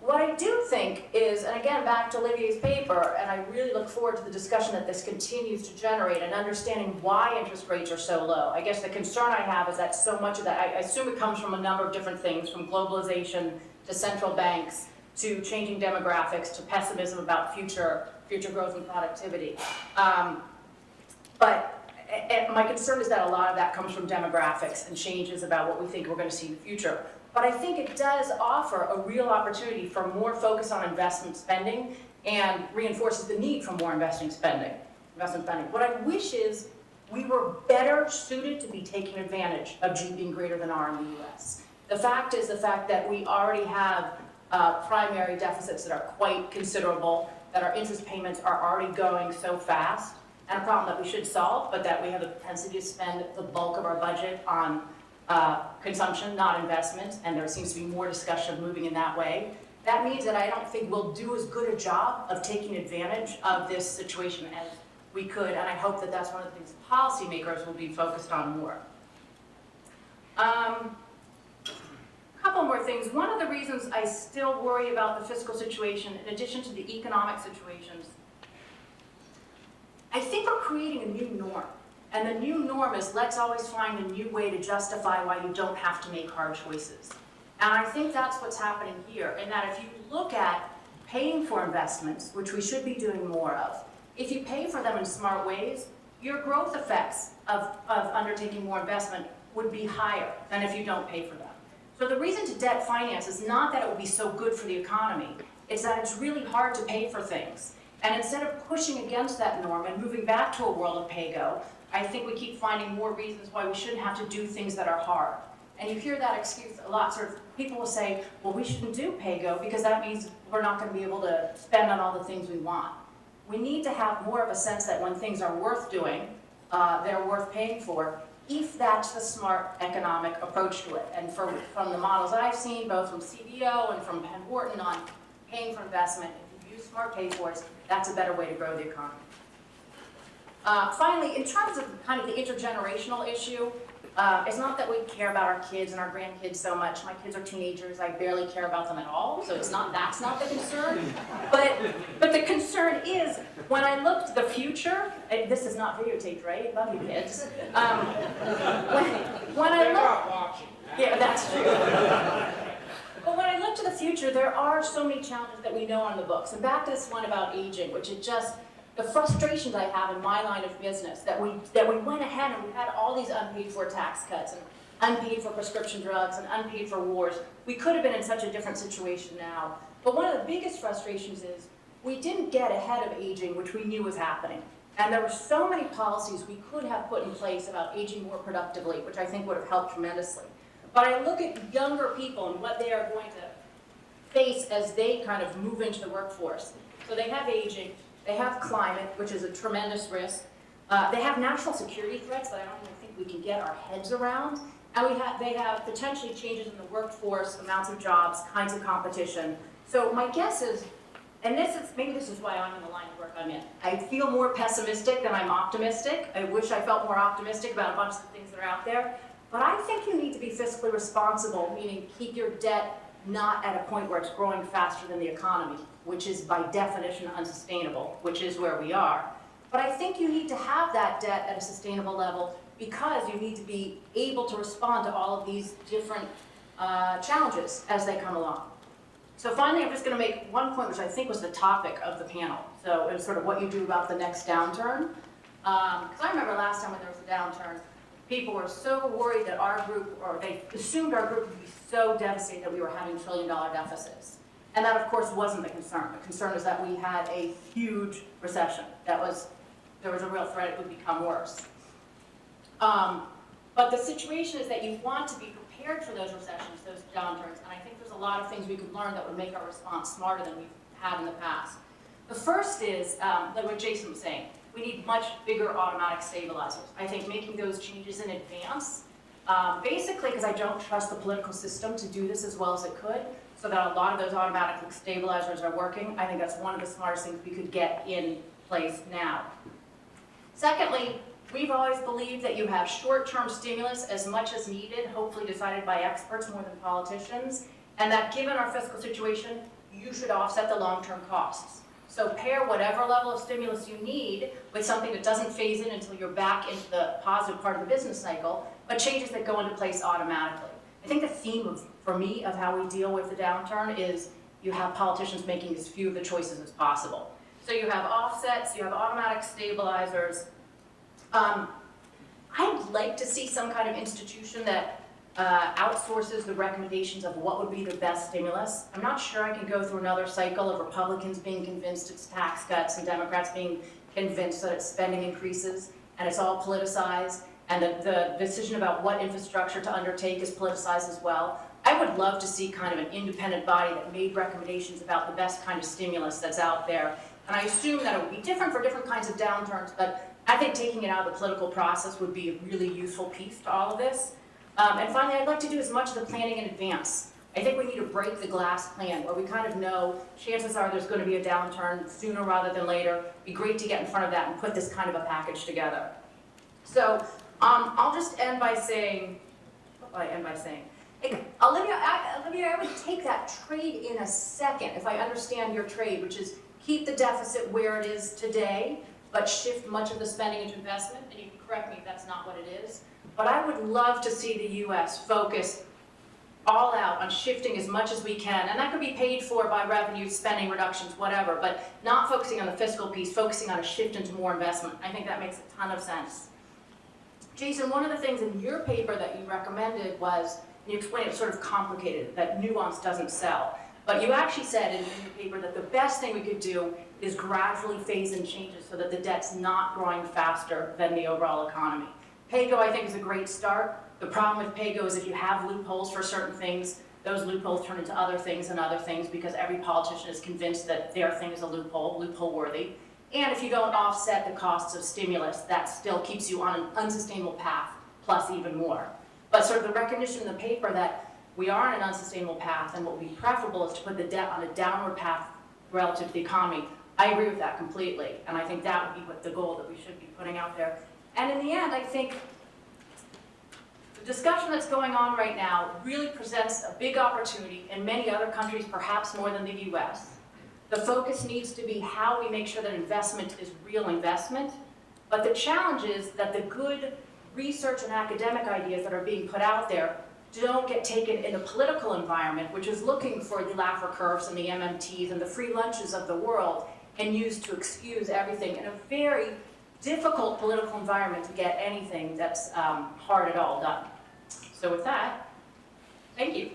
What I do think is, and again, back to Olivier's paper, and I really look forward to the discussion that this continues to generate and understanding why interest rates are so low. I guess the concern I have is that so much of that, I assume it comes from a number of different things, from globalization to central banks to changing demographics to pessimism about future growth and productivity. But my concern is that a lot of that comes from demographics and changes about what we think we're going to see in the future. But I think it does offer a real opportunity for more focus on investment spending and reinforces the need for more investment spending. What I wish is we were better suited to be taking advantage of G being greater than R in the US. The fact is the fact that we already have primary deficits that are quite considerable, that our interest payments are already going so fast, and a problem that we should solve, but that we have the propensity to spend the bulk of our budget on consumption, not investment, and there seems to be more discussion of moving in that way. That means that I don't think we'll do as good a job of taking advantage of this situation as we could, and I hope that that's one of the things policymakers will be focused on more. Couple more things. One of the reasons I still worry about the fiscal situation, in addition to the economic situations, I think we're creating a new norm. And the new norm is let's always find a new way to justify why you don't have to make hard choices. And I think that's what's happening here, in that if you look at paying for investments, which we should be doing more of, if you pay for them in smart ways, your growth effects of undertaking more investment would be higher than if you don't pay for them. So the reason to debt finance is not that it would be so good for the economy, it's that it's really hard to pay for things. And instead of pushing against that norm and moving back to a world of pay-go, I think we keep finding more reasons why we shouldn't have to do things that are hard. And you hear that excuse a lot, sort of people will say, well, we shouldn't do pay-go because that means we're not going to be able to spend on all the things we want. We need to have more of a sense that when things are worth doing, they're worth paying for, if that's the smart economic approach to it. And from the models I've seen, both from CBO and from Penn Wharton on paying for investment, if you use smart pay-fors, that's a better way to grow the economy. Finally, in terms of kind of the intergenerational issue, it's not that we care about our kids and our grandkids so much. My kids are teenagers. I barely care about them at all, so that's not the concern. But the concern is, when I look to the future, this is not videotaped, right? Love you, kids. When I look, yeah, that's true. But when I look to the future, there are so many challenges that we know on the books. And back to this one about aging, which is just the frustrations I have in my line of business, that we went ahead and we had all these unpaid for tax cuts and unpaid for prescription drugs and unpaid for wars. We could have been in such a different situation now. But one of the biggest frustrations is we didn't get ahead of aging, which we knew was happening. And there were so many policies we could have put in place about aging more productively, which I think would have helped tremendously. But I look at younger people and what they are going to face as they kind of move into the workforce. So they have aging, they have climate, which is a tremendous risk. They have national security threats that I don't even think we can get our heads around. And they have potentially changes in the workforce, amounts of jobs, kinds of competition. So my guess is, and maybe this is why I'm in the line of work I'm in. I feel more pessimistic than I'm optimistic. I wish I felt more optimistic about a bunch of the things that are out there. But I think you need to be fiscally responsible, meaning keep your debt not at a point where it's growing faster than the economy, which is by definition unsustainable, which is where we are. But I think you need to have that debt at a sustainable level because you need to be able to respond to all of these different challenges as they come along. So finally, I'm just going to make one point, which I think was the topic of the panel. So it was sort of what you do about the next downturn. Because I remember last time when there was a downturn, people were so worried that our group, or they assumed our group would be so devastated that we were having trillion-dollar deficits. And that, of course, wasn't the concern. The concern is that we had a huge recession. There was a real threat it would become worse. But the situation is that you want to be prepared for those recessions, those downturns, and I think there's a lot of things we could learn that would make our response smarter than we've had in the past. The first is, like what Jason was saying, we need much bigger automatic stabilizers. I think making those changes in advance, basically because I don't trust the political system to do this as well as it could, so that a lot of those automatic stabilizers are working. I think that's one of the smartest things we could get in place now. Secondly, we've always believed that you have short-term stimulus as much as needed, hopefully decided by experts more than politicians, and that given our fiscal situation, you should offset the long-term costs. So pair whatever level of stimulus you need with something that doesn't phase in until you're back into the positive part of the business cycle, but changes that go into place automatically. I think the theme for me of how we deal with the downturn is you have politicians making as few of the choices as possible. So you have offsets, you have automatic stabilizers. I'd like to see some kind of institution that outsources the recommendations of what would be the best stimulus. I'm not sure I can go through another cycle of Republicans being convinced it's tax cuts and Democrats being convinced that it's spending increases, and it's all politicized, and the decision about what infrastructure to undertake is politicized as well. I would love to see kind of an independent body that made recommendations about the best kind of stimulus that's out there. And I assume that it would be different for different kinds of downturns, but I think taking it out of the political process would be a really useful piece to all of this. And finally, I'd like to do as much of the planning in advance. I think we need to break the glass plan where we kind of know chances are there's going to be a downturn sooner rather than later. It'd be great to get in front of that and put this kind of a package together. So I'll just end by saying, hey, Olivia, I would take that trade in a second if I understand your trade, which is keep the deficit where it is today, but shift much of the spending into investment, and you can correct me if that's not what it is. But I would love to see the U.S. focus all out on shifting as much as we can, and that could be paid for by revenue, spending reductions, whatever, but not focusing on the fiscal piece, focusing on a shift into more investment. I think that makes a ton of sense. Jason, one of the things in your paper that you recommended was, and you explained it was sort of complicated, that nuance doesn't sell. But you actually said in your paper that the best thing we could do is gradually phase in changes so that the debt's not growing faster than the overall economy. PAYGO, I think, is a great start. The problem with PAYGO is if you have loopholes for certain things, those loopholes turn into other things and other things because every politician is convinced that their thing is a loophole worthy. And if you don't offset the costs of stimulus, that still keeps you on an unsustainable path, plus even more. But sort of the recognition in the paper that we are on an unsustainable path and what would be preferable is to put the debt on a downward path relative to the economy. I agree with that completely, and I think that would be what the goal that we should be putting out there. And in the end, I think the discussion that's going on right now really presents a big opportunity in many other countries, perhaps more than the US. The focus needs to be how we make sure that investment is real investment, but the challenge is that the good research and academic ideas that are being put out there don't get taken in a political environment, which is looking for the Laffer curves and the MMTs and the free lunches of the world and used to excuse everything in a very difficult political environment to get anything that's hard at all done. So with that, thank you.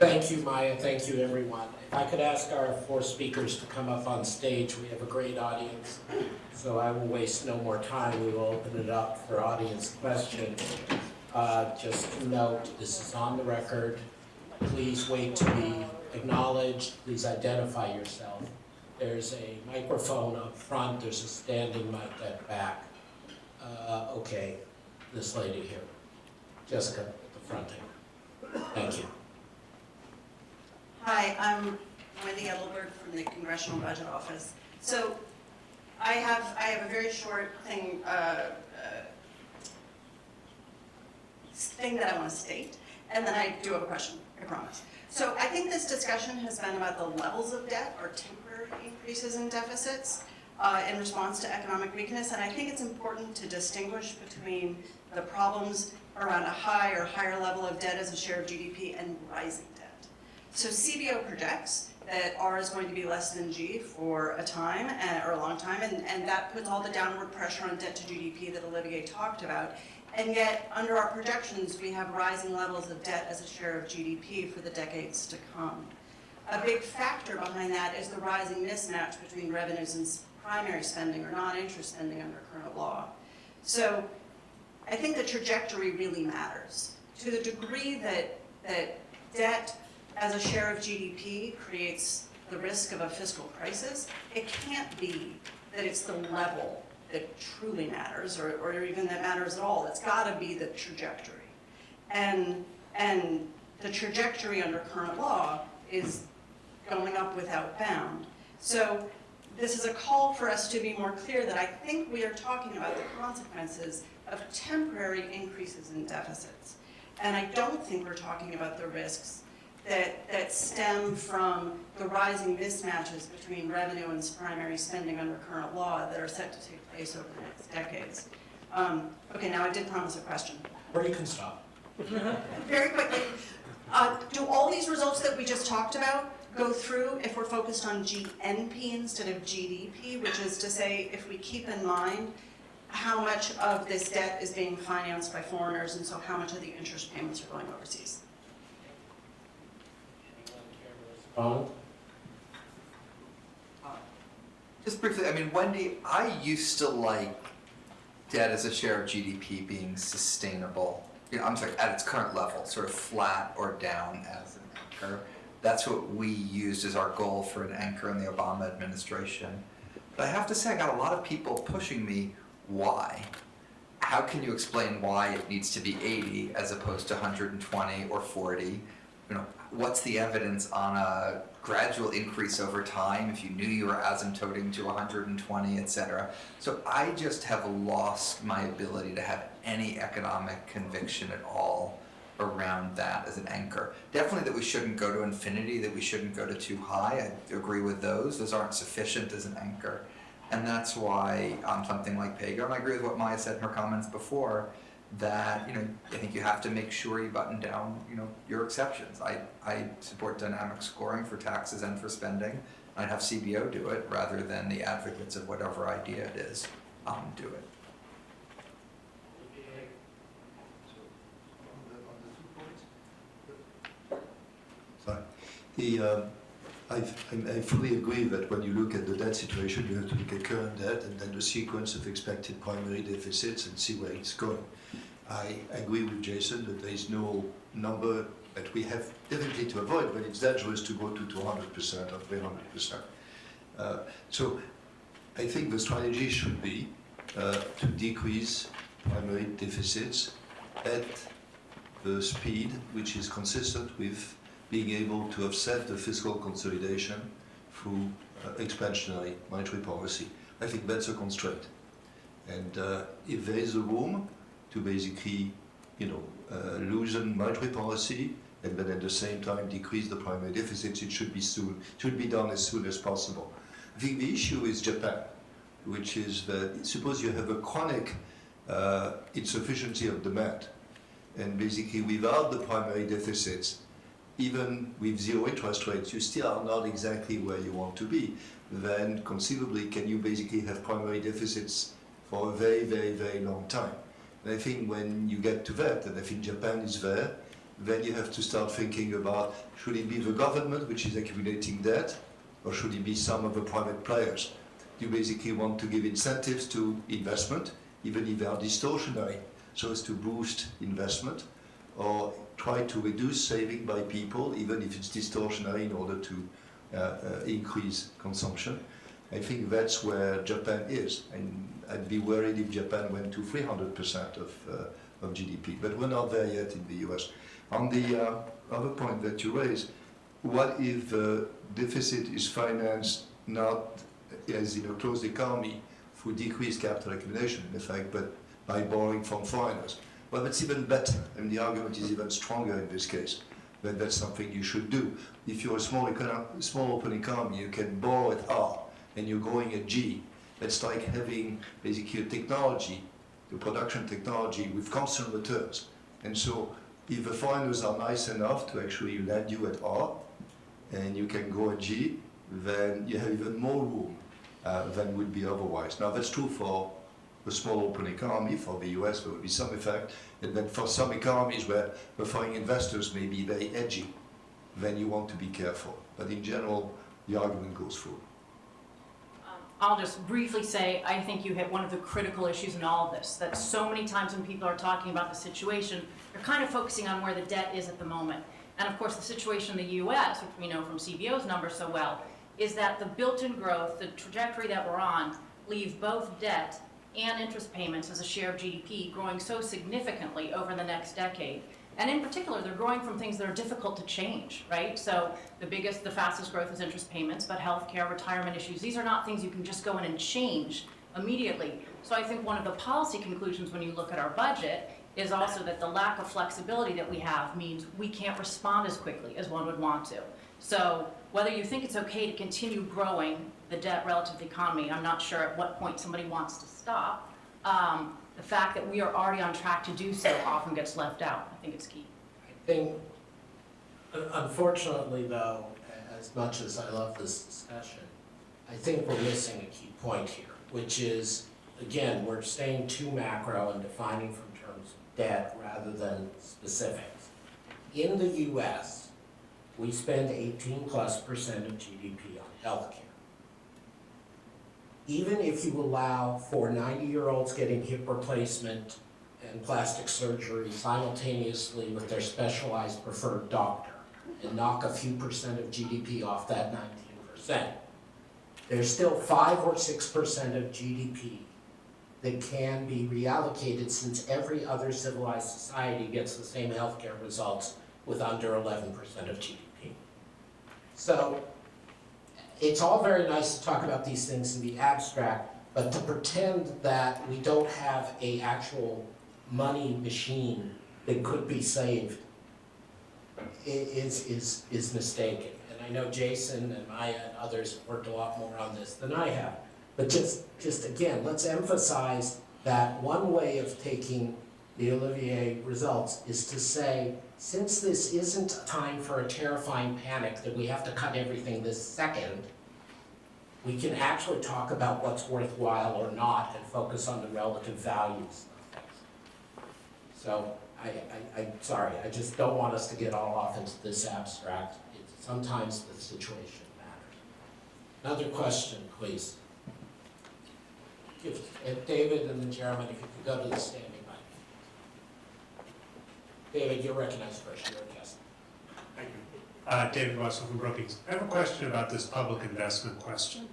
Thank you, Maya. Thank you, everyone. If I could ask our 4 speakers to come up on stage, we have a great audience. So I will waste no more time. We will open it up for audience questions. Just note, this is on the record. Please wait to be acknowledged. Please identify yourself. There's a microphone up front. There's a standing mic at back. Okay, this lady here. Jessica at the front here. Thank you. Hi, I'm Wendy Edelberg from the Congressional Budget Office. So I have a very short thing that I want to state, and then I do have a question, I promise. So I think this discussion has been about the levels of debt or temporary increases in deficits in response to economic weakness, and I think it's important to distinguish between the problems around a high or higher level of debt as a share of GDP and rising debt. So CBO projects that R is going to be less than G for a time, or a long time, and that puts all the downward pressure on debt to GDP that Olivier talked about. And yet, under our projections, we have rising levels of debt as a share of GDP for the decades to come. A big factor behind that is the rising mismatch between revenues and primary spending or non-interest spending under current law. So I think the trajectory really matters. To the degree that debt as a share of GDP creates the risk of a fiscal crisis, it can't be that it's the level that truly matters, or even that matters at all. It's gotta be the trajectory. And the trajectory under current law is going up without bound. So this is a call for us to be more clear that I think we are talking about the consequences of temporary increases in deficits. And I don't think we're talking about the risks that stem from the rising mismatches between revenue and primary spending under current law that are set to take place over the next decades. Okay, now I did promise a question. Or you can stop. Very quickly, do all these results that we just talked about go through if we're focused on GNP instead of GDP, which is to say, if we keep in mind how much of this debt is being financed by foreigners, and so how much of the interest payments are going overseas? Just briefly, I mean, Wendy, I used to like debt as a share of GDP being sustainable. I'm sorry, at its current level, sort of flat or down as an anchor. That's what we used as our goal for an anchor in the Obama administration. But I have to say, I got a lot of people pushing me, why? How can you explain why it needs to be 80 as opposed to 120 or 40? What's the evidence on a gradual increase over time if you knew you were asymptoting to 120, et cetera? So I just have lost my ability to have any economic conviction at all around that as an anchor. Definitely that we shouldn't go to infinity, that we shouldn't go to too high. I agree with those. Those aren't sufficient as an anchor. And that's why something like PAYGO, and I agree with what Maya said in her comments before, that I think you have to make sure you button down your exceptions. I support dynamic scoring for taxes and for spending. I'd have CBO do it rather than the advocates of whatever idea it is do it. Sorry. I fully agree that when you look at the debt situation, you have to look at current debt and then the sequence of expected primary deficits and see where it's going. I agree with Jason that there is no number that we have definitely to avoid, but it's dangerous to go to 200% or 300%. So I think the strategy should be to decrease primary deficits at the speed which is consistent with being able to offset the fiscal consolidation through expansionary monetary policy. I think that's a constraint. And if there is a room to basically, loosen monetary policy and then at the same time decrease the primary deficits, it should be done as soon as possible. I think the issue is Japan, which is that suppose you have a chronic insufficiency of demand, and basically without the primary deficits, even with zero interest rates, you still are not exactly where you want to be. Then conceivably, can you basically have primary deficits for a very, very, very long time? And I think when you get to that, and I think Japan is there, then you have to start thinking about, should it be the government which is accumulating debt, or should it be some of the private players? You basically want to give incentives to investment, even if they are distortionary, so as to boost investment, or try to reduce saving by people, even if it's distortionary, in order to increase consumption. I think that's where Japan is, and I'd be worried if Japan went to 300% of GDP, but we're not there yet in the US. On the other point that you raised, what if the deficit is financed not as in a closed economy through decreased capital accumulation, in effect, but by borrowing from foreigners? Well, that's even better, and the argument is even stronger in this case, that that's something you should do. If you're a small open economy, you can borrow at R, and you're growing at G. That's like having basically a technology, the production technology with constant returns. And so if the foreigners are nice enough to actually lend you at R, and you can go at G, then you have even more room than would be otherwise. Now that's true for a small open economy. For the US there will be some effect, and then for some economies where the foreign investors may be very edgy, then you want to be careful. But in general, the argument goes through. I'll just briefly say, I think you hit one of the critical issues in all of this, that so many times when people are talking about the situation, they're kind of focusing on where the debt is at the moment. And of course, the situation in the US, which we know from CBO's numbers so well, is that the built-in growth, the trajectory that we're on, leave both debt and interest payments as a share of GDP growing so significantly over the next decade. And in particular, they're growing from things that are difficult to change, right? So the fastest growth is interest payments, but healthcare, retirement issues, these are not things you can just go in and change immediately. So I think one of the policy conclusions when you look at our budget is also that the lack of flexibility that we have means we can't respond as quickly as one would want to. So whether you think it's okay to continue growing the debt relative to the economy, I'm not sure at what point somebody wants to stop. The fact that we are already on track to do so often gets left out. I think it's key. I think, unfortunately though, as much as I love this discussion, I think we're missing a key point here, which is, again, we're staying too macro and defining from terms of debt rather than specifics. In the US, we spend 18+% of GDP on healthcare. Even if you allow for 90-year-olds getting hip replacement and plastic surgery simultaneously with their specialized preferred doctor and knock a few percent of GDP off that 19%, there's still 5 or 6% of GDP that can be reallocated, since every other civilized society gets the same healthcare results with under 11% of GDP. So it's all very nice to talk about these things in the abstract, but to pretend that we don't have an actual money machine that could be saved is mistaken. And I know Jason and Maya and others have worked a lot more on this than I have. But just again, let's emphasize that one way of taking the Olivier results is to say, since this isn't a time for a terrifying panic that we have to cut everything this second, we can actually talk about what's worthwhile or not and focus on the relative values of things. So I'm sorry, I just don't want us to get all off into this abstract. Sometimes the situation matters. Another question, please. If David and then Jeremy, if you could go to the standing mic. David, you're recognized first. You're a guest. Thank you. David Russell from Brookings. I have a question about this public investment question.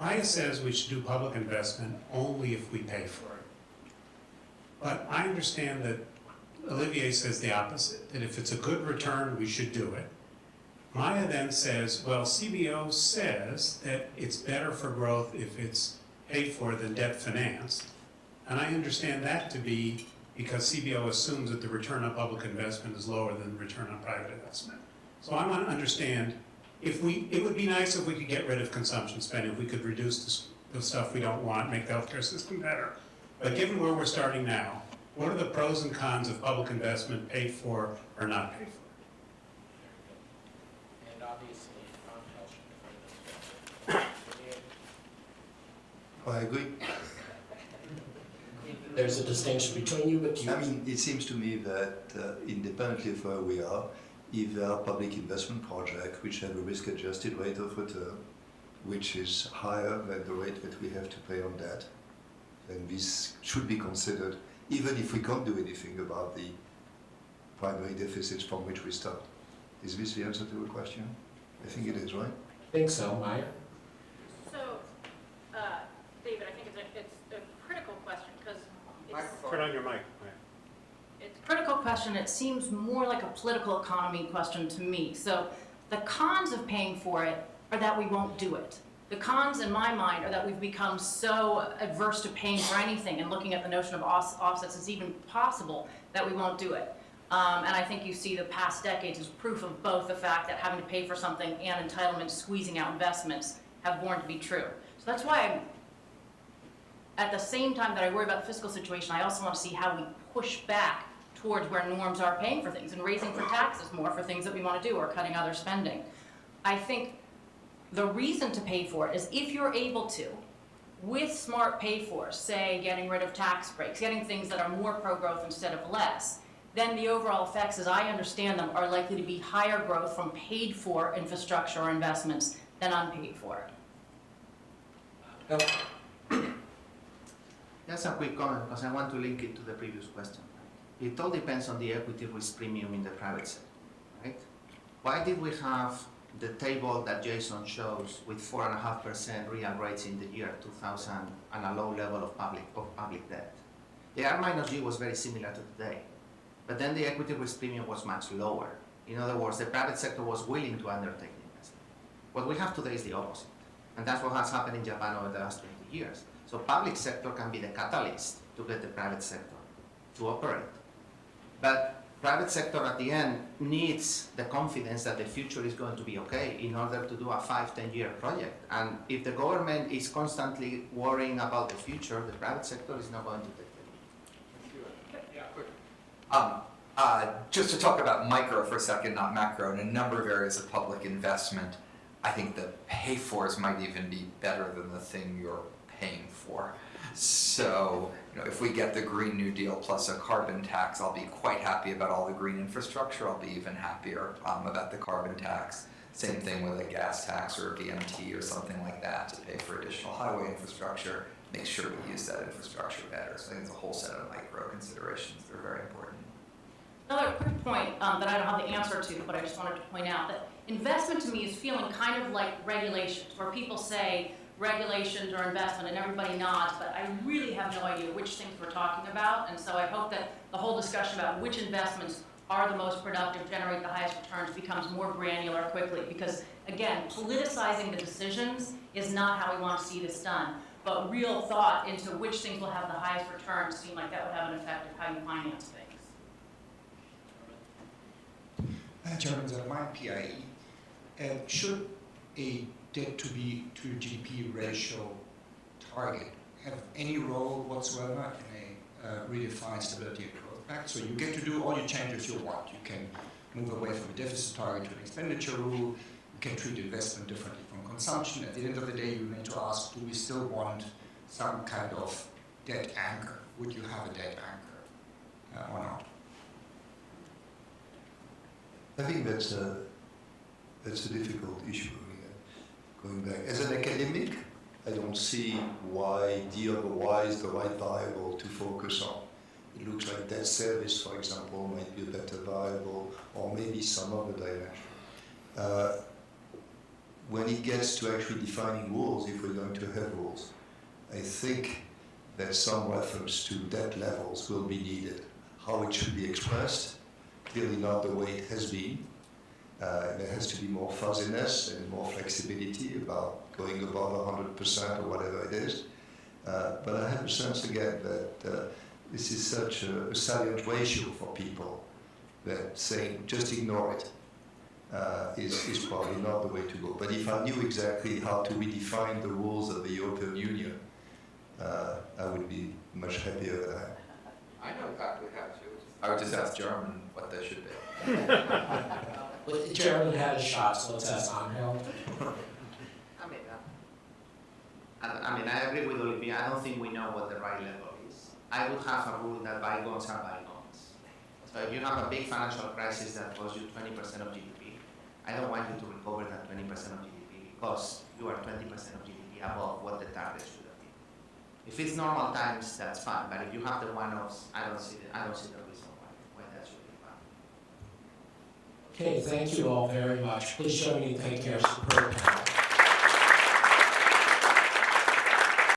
Maya says we should do public investment only if we pay for it. But I understand that Olivier says the opposite, that if it's a good return, we should do it. Maya then says, well, CBO says that it's better for growth if it's paid for than debt financed. And I understand that to be because CBO assumes that the return on public investment is lower than the return on private investment. So I want to understand, it would be nice if we could get rid of consumption spending, if we could reduce the stuff we don't want, make the healthcare system better. But given where we're starting now, what are the pros and cons of public investment paid for or not paid for? And obviously, I agree. there's a distinction between you, but you. I mean, it seems to me that independently of where we are, if there are public investment projects which have a risk-adjusted rate of return, which is higher than the rate that we have to pay on debt, then this should be considered, even if we can't do anything about the primary deficits from which we start. Is this the answer to your question? I think it is, right? I think so, Maya. So, David, I think it's a critical question because Turn on your mic. it's a critical question. It seems more like a political economy question to me. So the cons of paying for it are that we won't do it. The cons in my mind are that we've become so adverse to paying for anything and looking at the notion of offsets as even possible that we won't do it. And I think you see the past decades as proof of both the fact that having to pay for something and entitlement squeezing out investments have borne to be true. So that's why at the same time that I worry about the fiscal situation, I also want to see how we push back towards where norms are paying for things and raising for taxes more for things that we want to do or cutting other spending. I think the reason to pay for it is if you're able to, with smart pay-fors, say getting rid of tax breaks, getting things that are more pro-growth instead of less, then the overall effects, as I understand them, are likely to be higher growth from paid-for infrastructure or investments than unpaid for. Just a quick comment, because I want to link it to the previous question. It all depends on the equity risk premium in the private sector, right? Why did we have the table that Jason shows with 4.5% real rates in the year 2000 and a low level of public debt? The R minus G was very similar to today, but then the equity risk premium was much lower. In other words, the private sector was willing to undertake the investment. What we have today is the opposite, and that's what has happened in Japan over the last 20 years. So public sector can be the catalyst to get the private sector to operate. But private sector at the end needs the confidence that the future is going to be okay in order to do a 5-10 year project. And if the government is constantly worrying about the future, the private sector is not going to take it. Just to talk about micro for a second, not macro, in a number of areas of public investment, I think the pay-fors might even be better than the thing you're paying for. So, if we get the Green New Deal plus a carbon tax, I'll be quite happy about all the green infrastructure. I'll be even happier about the carbon tax. Same thing with a gas tax or a VMT or something like that to pay for additional highway infrastructure. Make sure we use that infrastructure better. So I think there's a whole set of micro considerations that are very important. Another quick point that I don't have the answer to, but I just wanted to point out that investment to me is feeling kind of like regulations, where people say regulations or investment and everybody nods, but I really have no idea which things we're talking about. And so I hope that the whole discussion about which investments are the most productive, generate the highest returns, becomes more granular quickly. Because again, politicizing the decisions is not how we want to see this done. But real thought into which things will have the highest returns seem like that would have an effect of how you finance things. Chairman, my PIE, should a debt to GDP ratio target have any role whatsoever in a redefined stability and growth pact? So you get to do all your changes you want. You can move away from a deficit target to an expenditure rule. You can treat investment differently from consumption. At the end of the day, you need to ask, do we still want some kind of debt anchor? Would you have a debt anchor or not? I think that's a difficult issue. Going back, as an academic, I don't see why D over Y is the right variable to focus on. It looks like debt service, for example, might be a better variable, or maybe some other dimension. When it gets to actually defining rules, if we're going to have rules, I think that some reference to debt levels will be needed. How it should be expressed, clearly not the way it has been. There has to be more fuzziness and more flexibility about going above 100% or whatever it is. But I have a sense again that this is such a salient ratio for people that saying just ignore it is probably not the way to go. But if I knew exactly how to redefine the rules of the European Union, I would be much happier with that. I know exactly how to. I would just ask German what they should be. Well, the chairman had a shot, so let's ask Angel. I mean, I agree with Olivier. I don't think we know what the right level is. I would have a rule that bygones are bygones. So if you have a big financial crisis that costs you 20% of GDP, I don't want you to recover that 20% of GDP because you are 20% of GDP above what the target should have been. If it's normal times, that's fine. But if you have the one-offs, I don't see the reason why that should be fine. Okay, thank you all very much. Please join me in thanking our superb panel.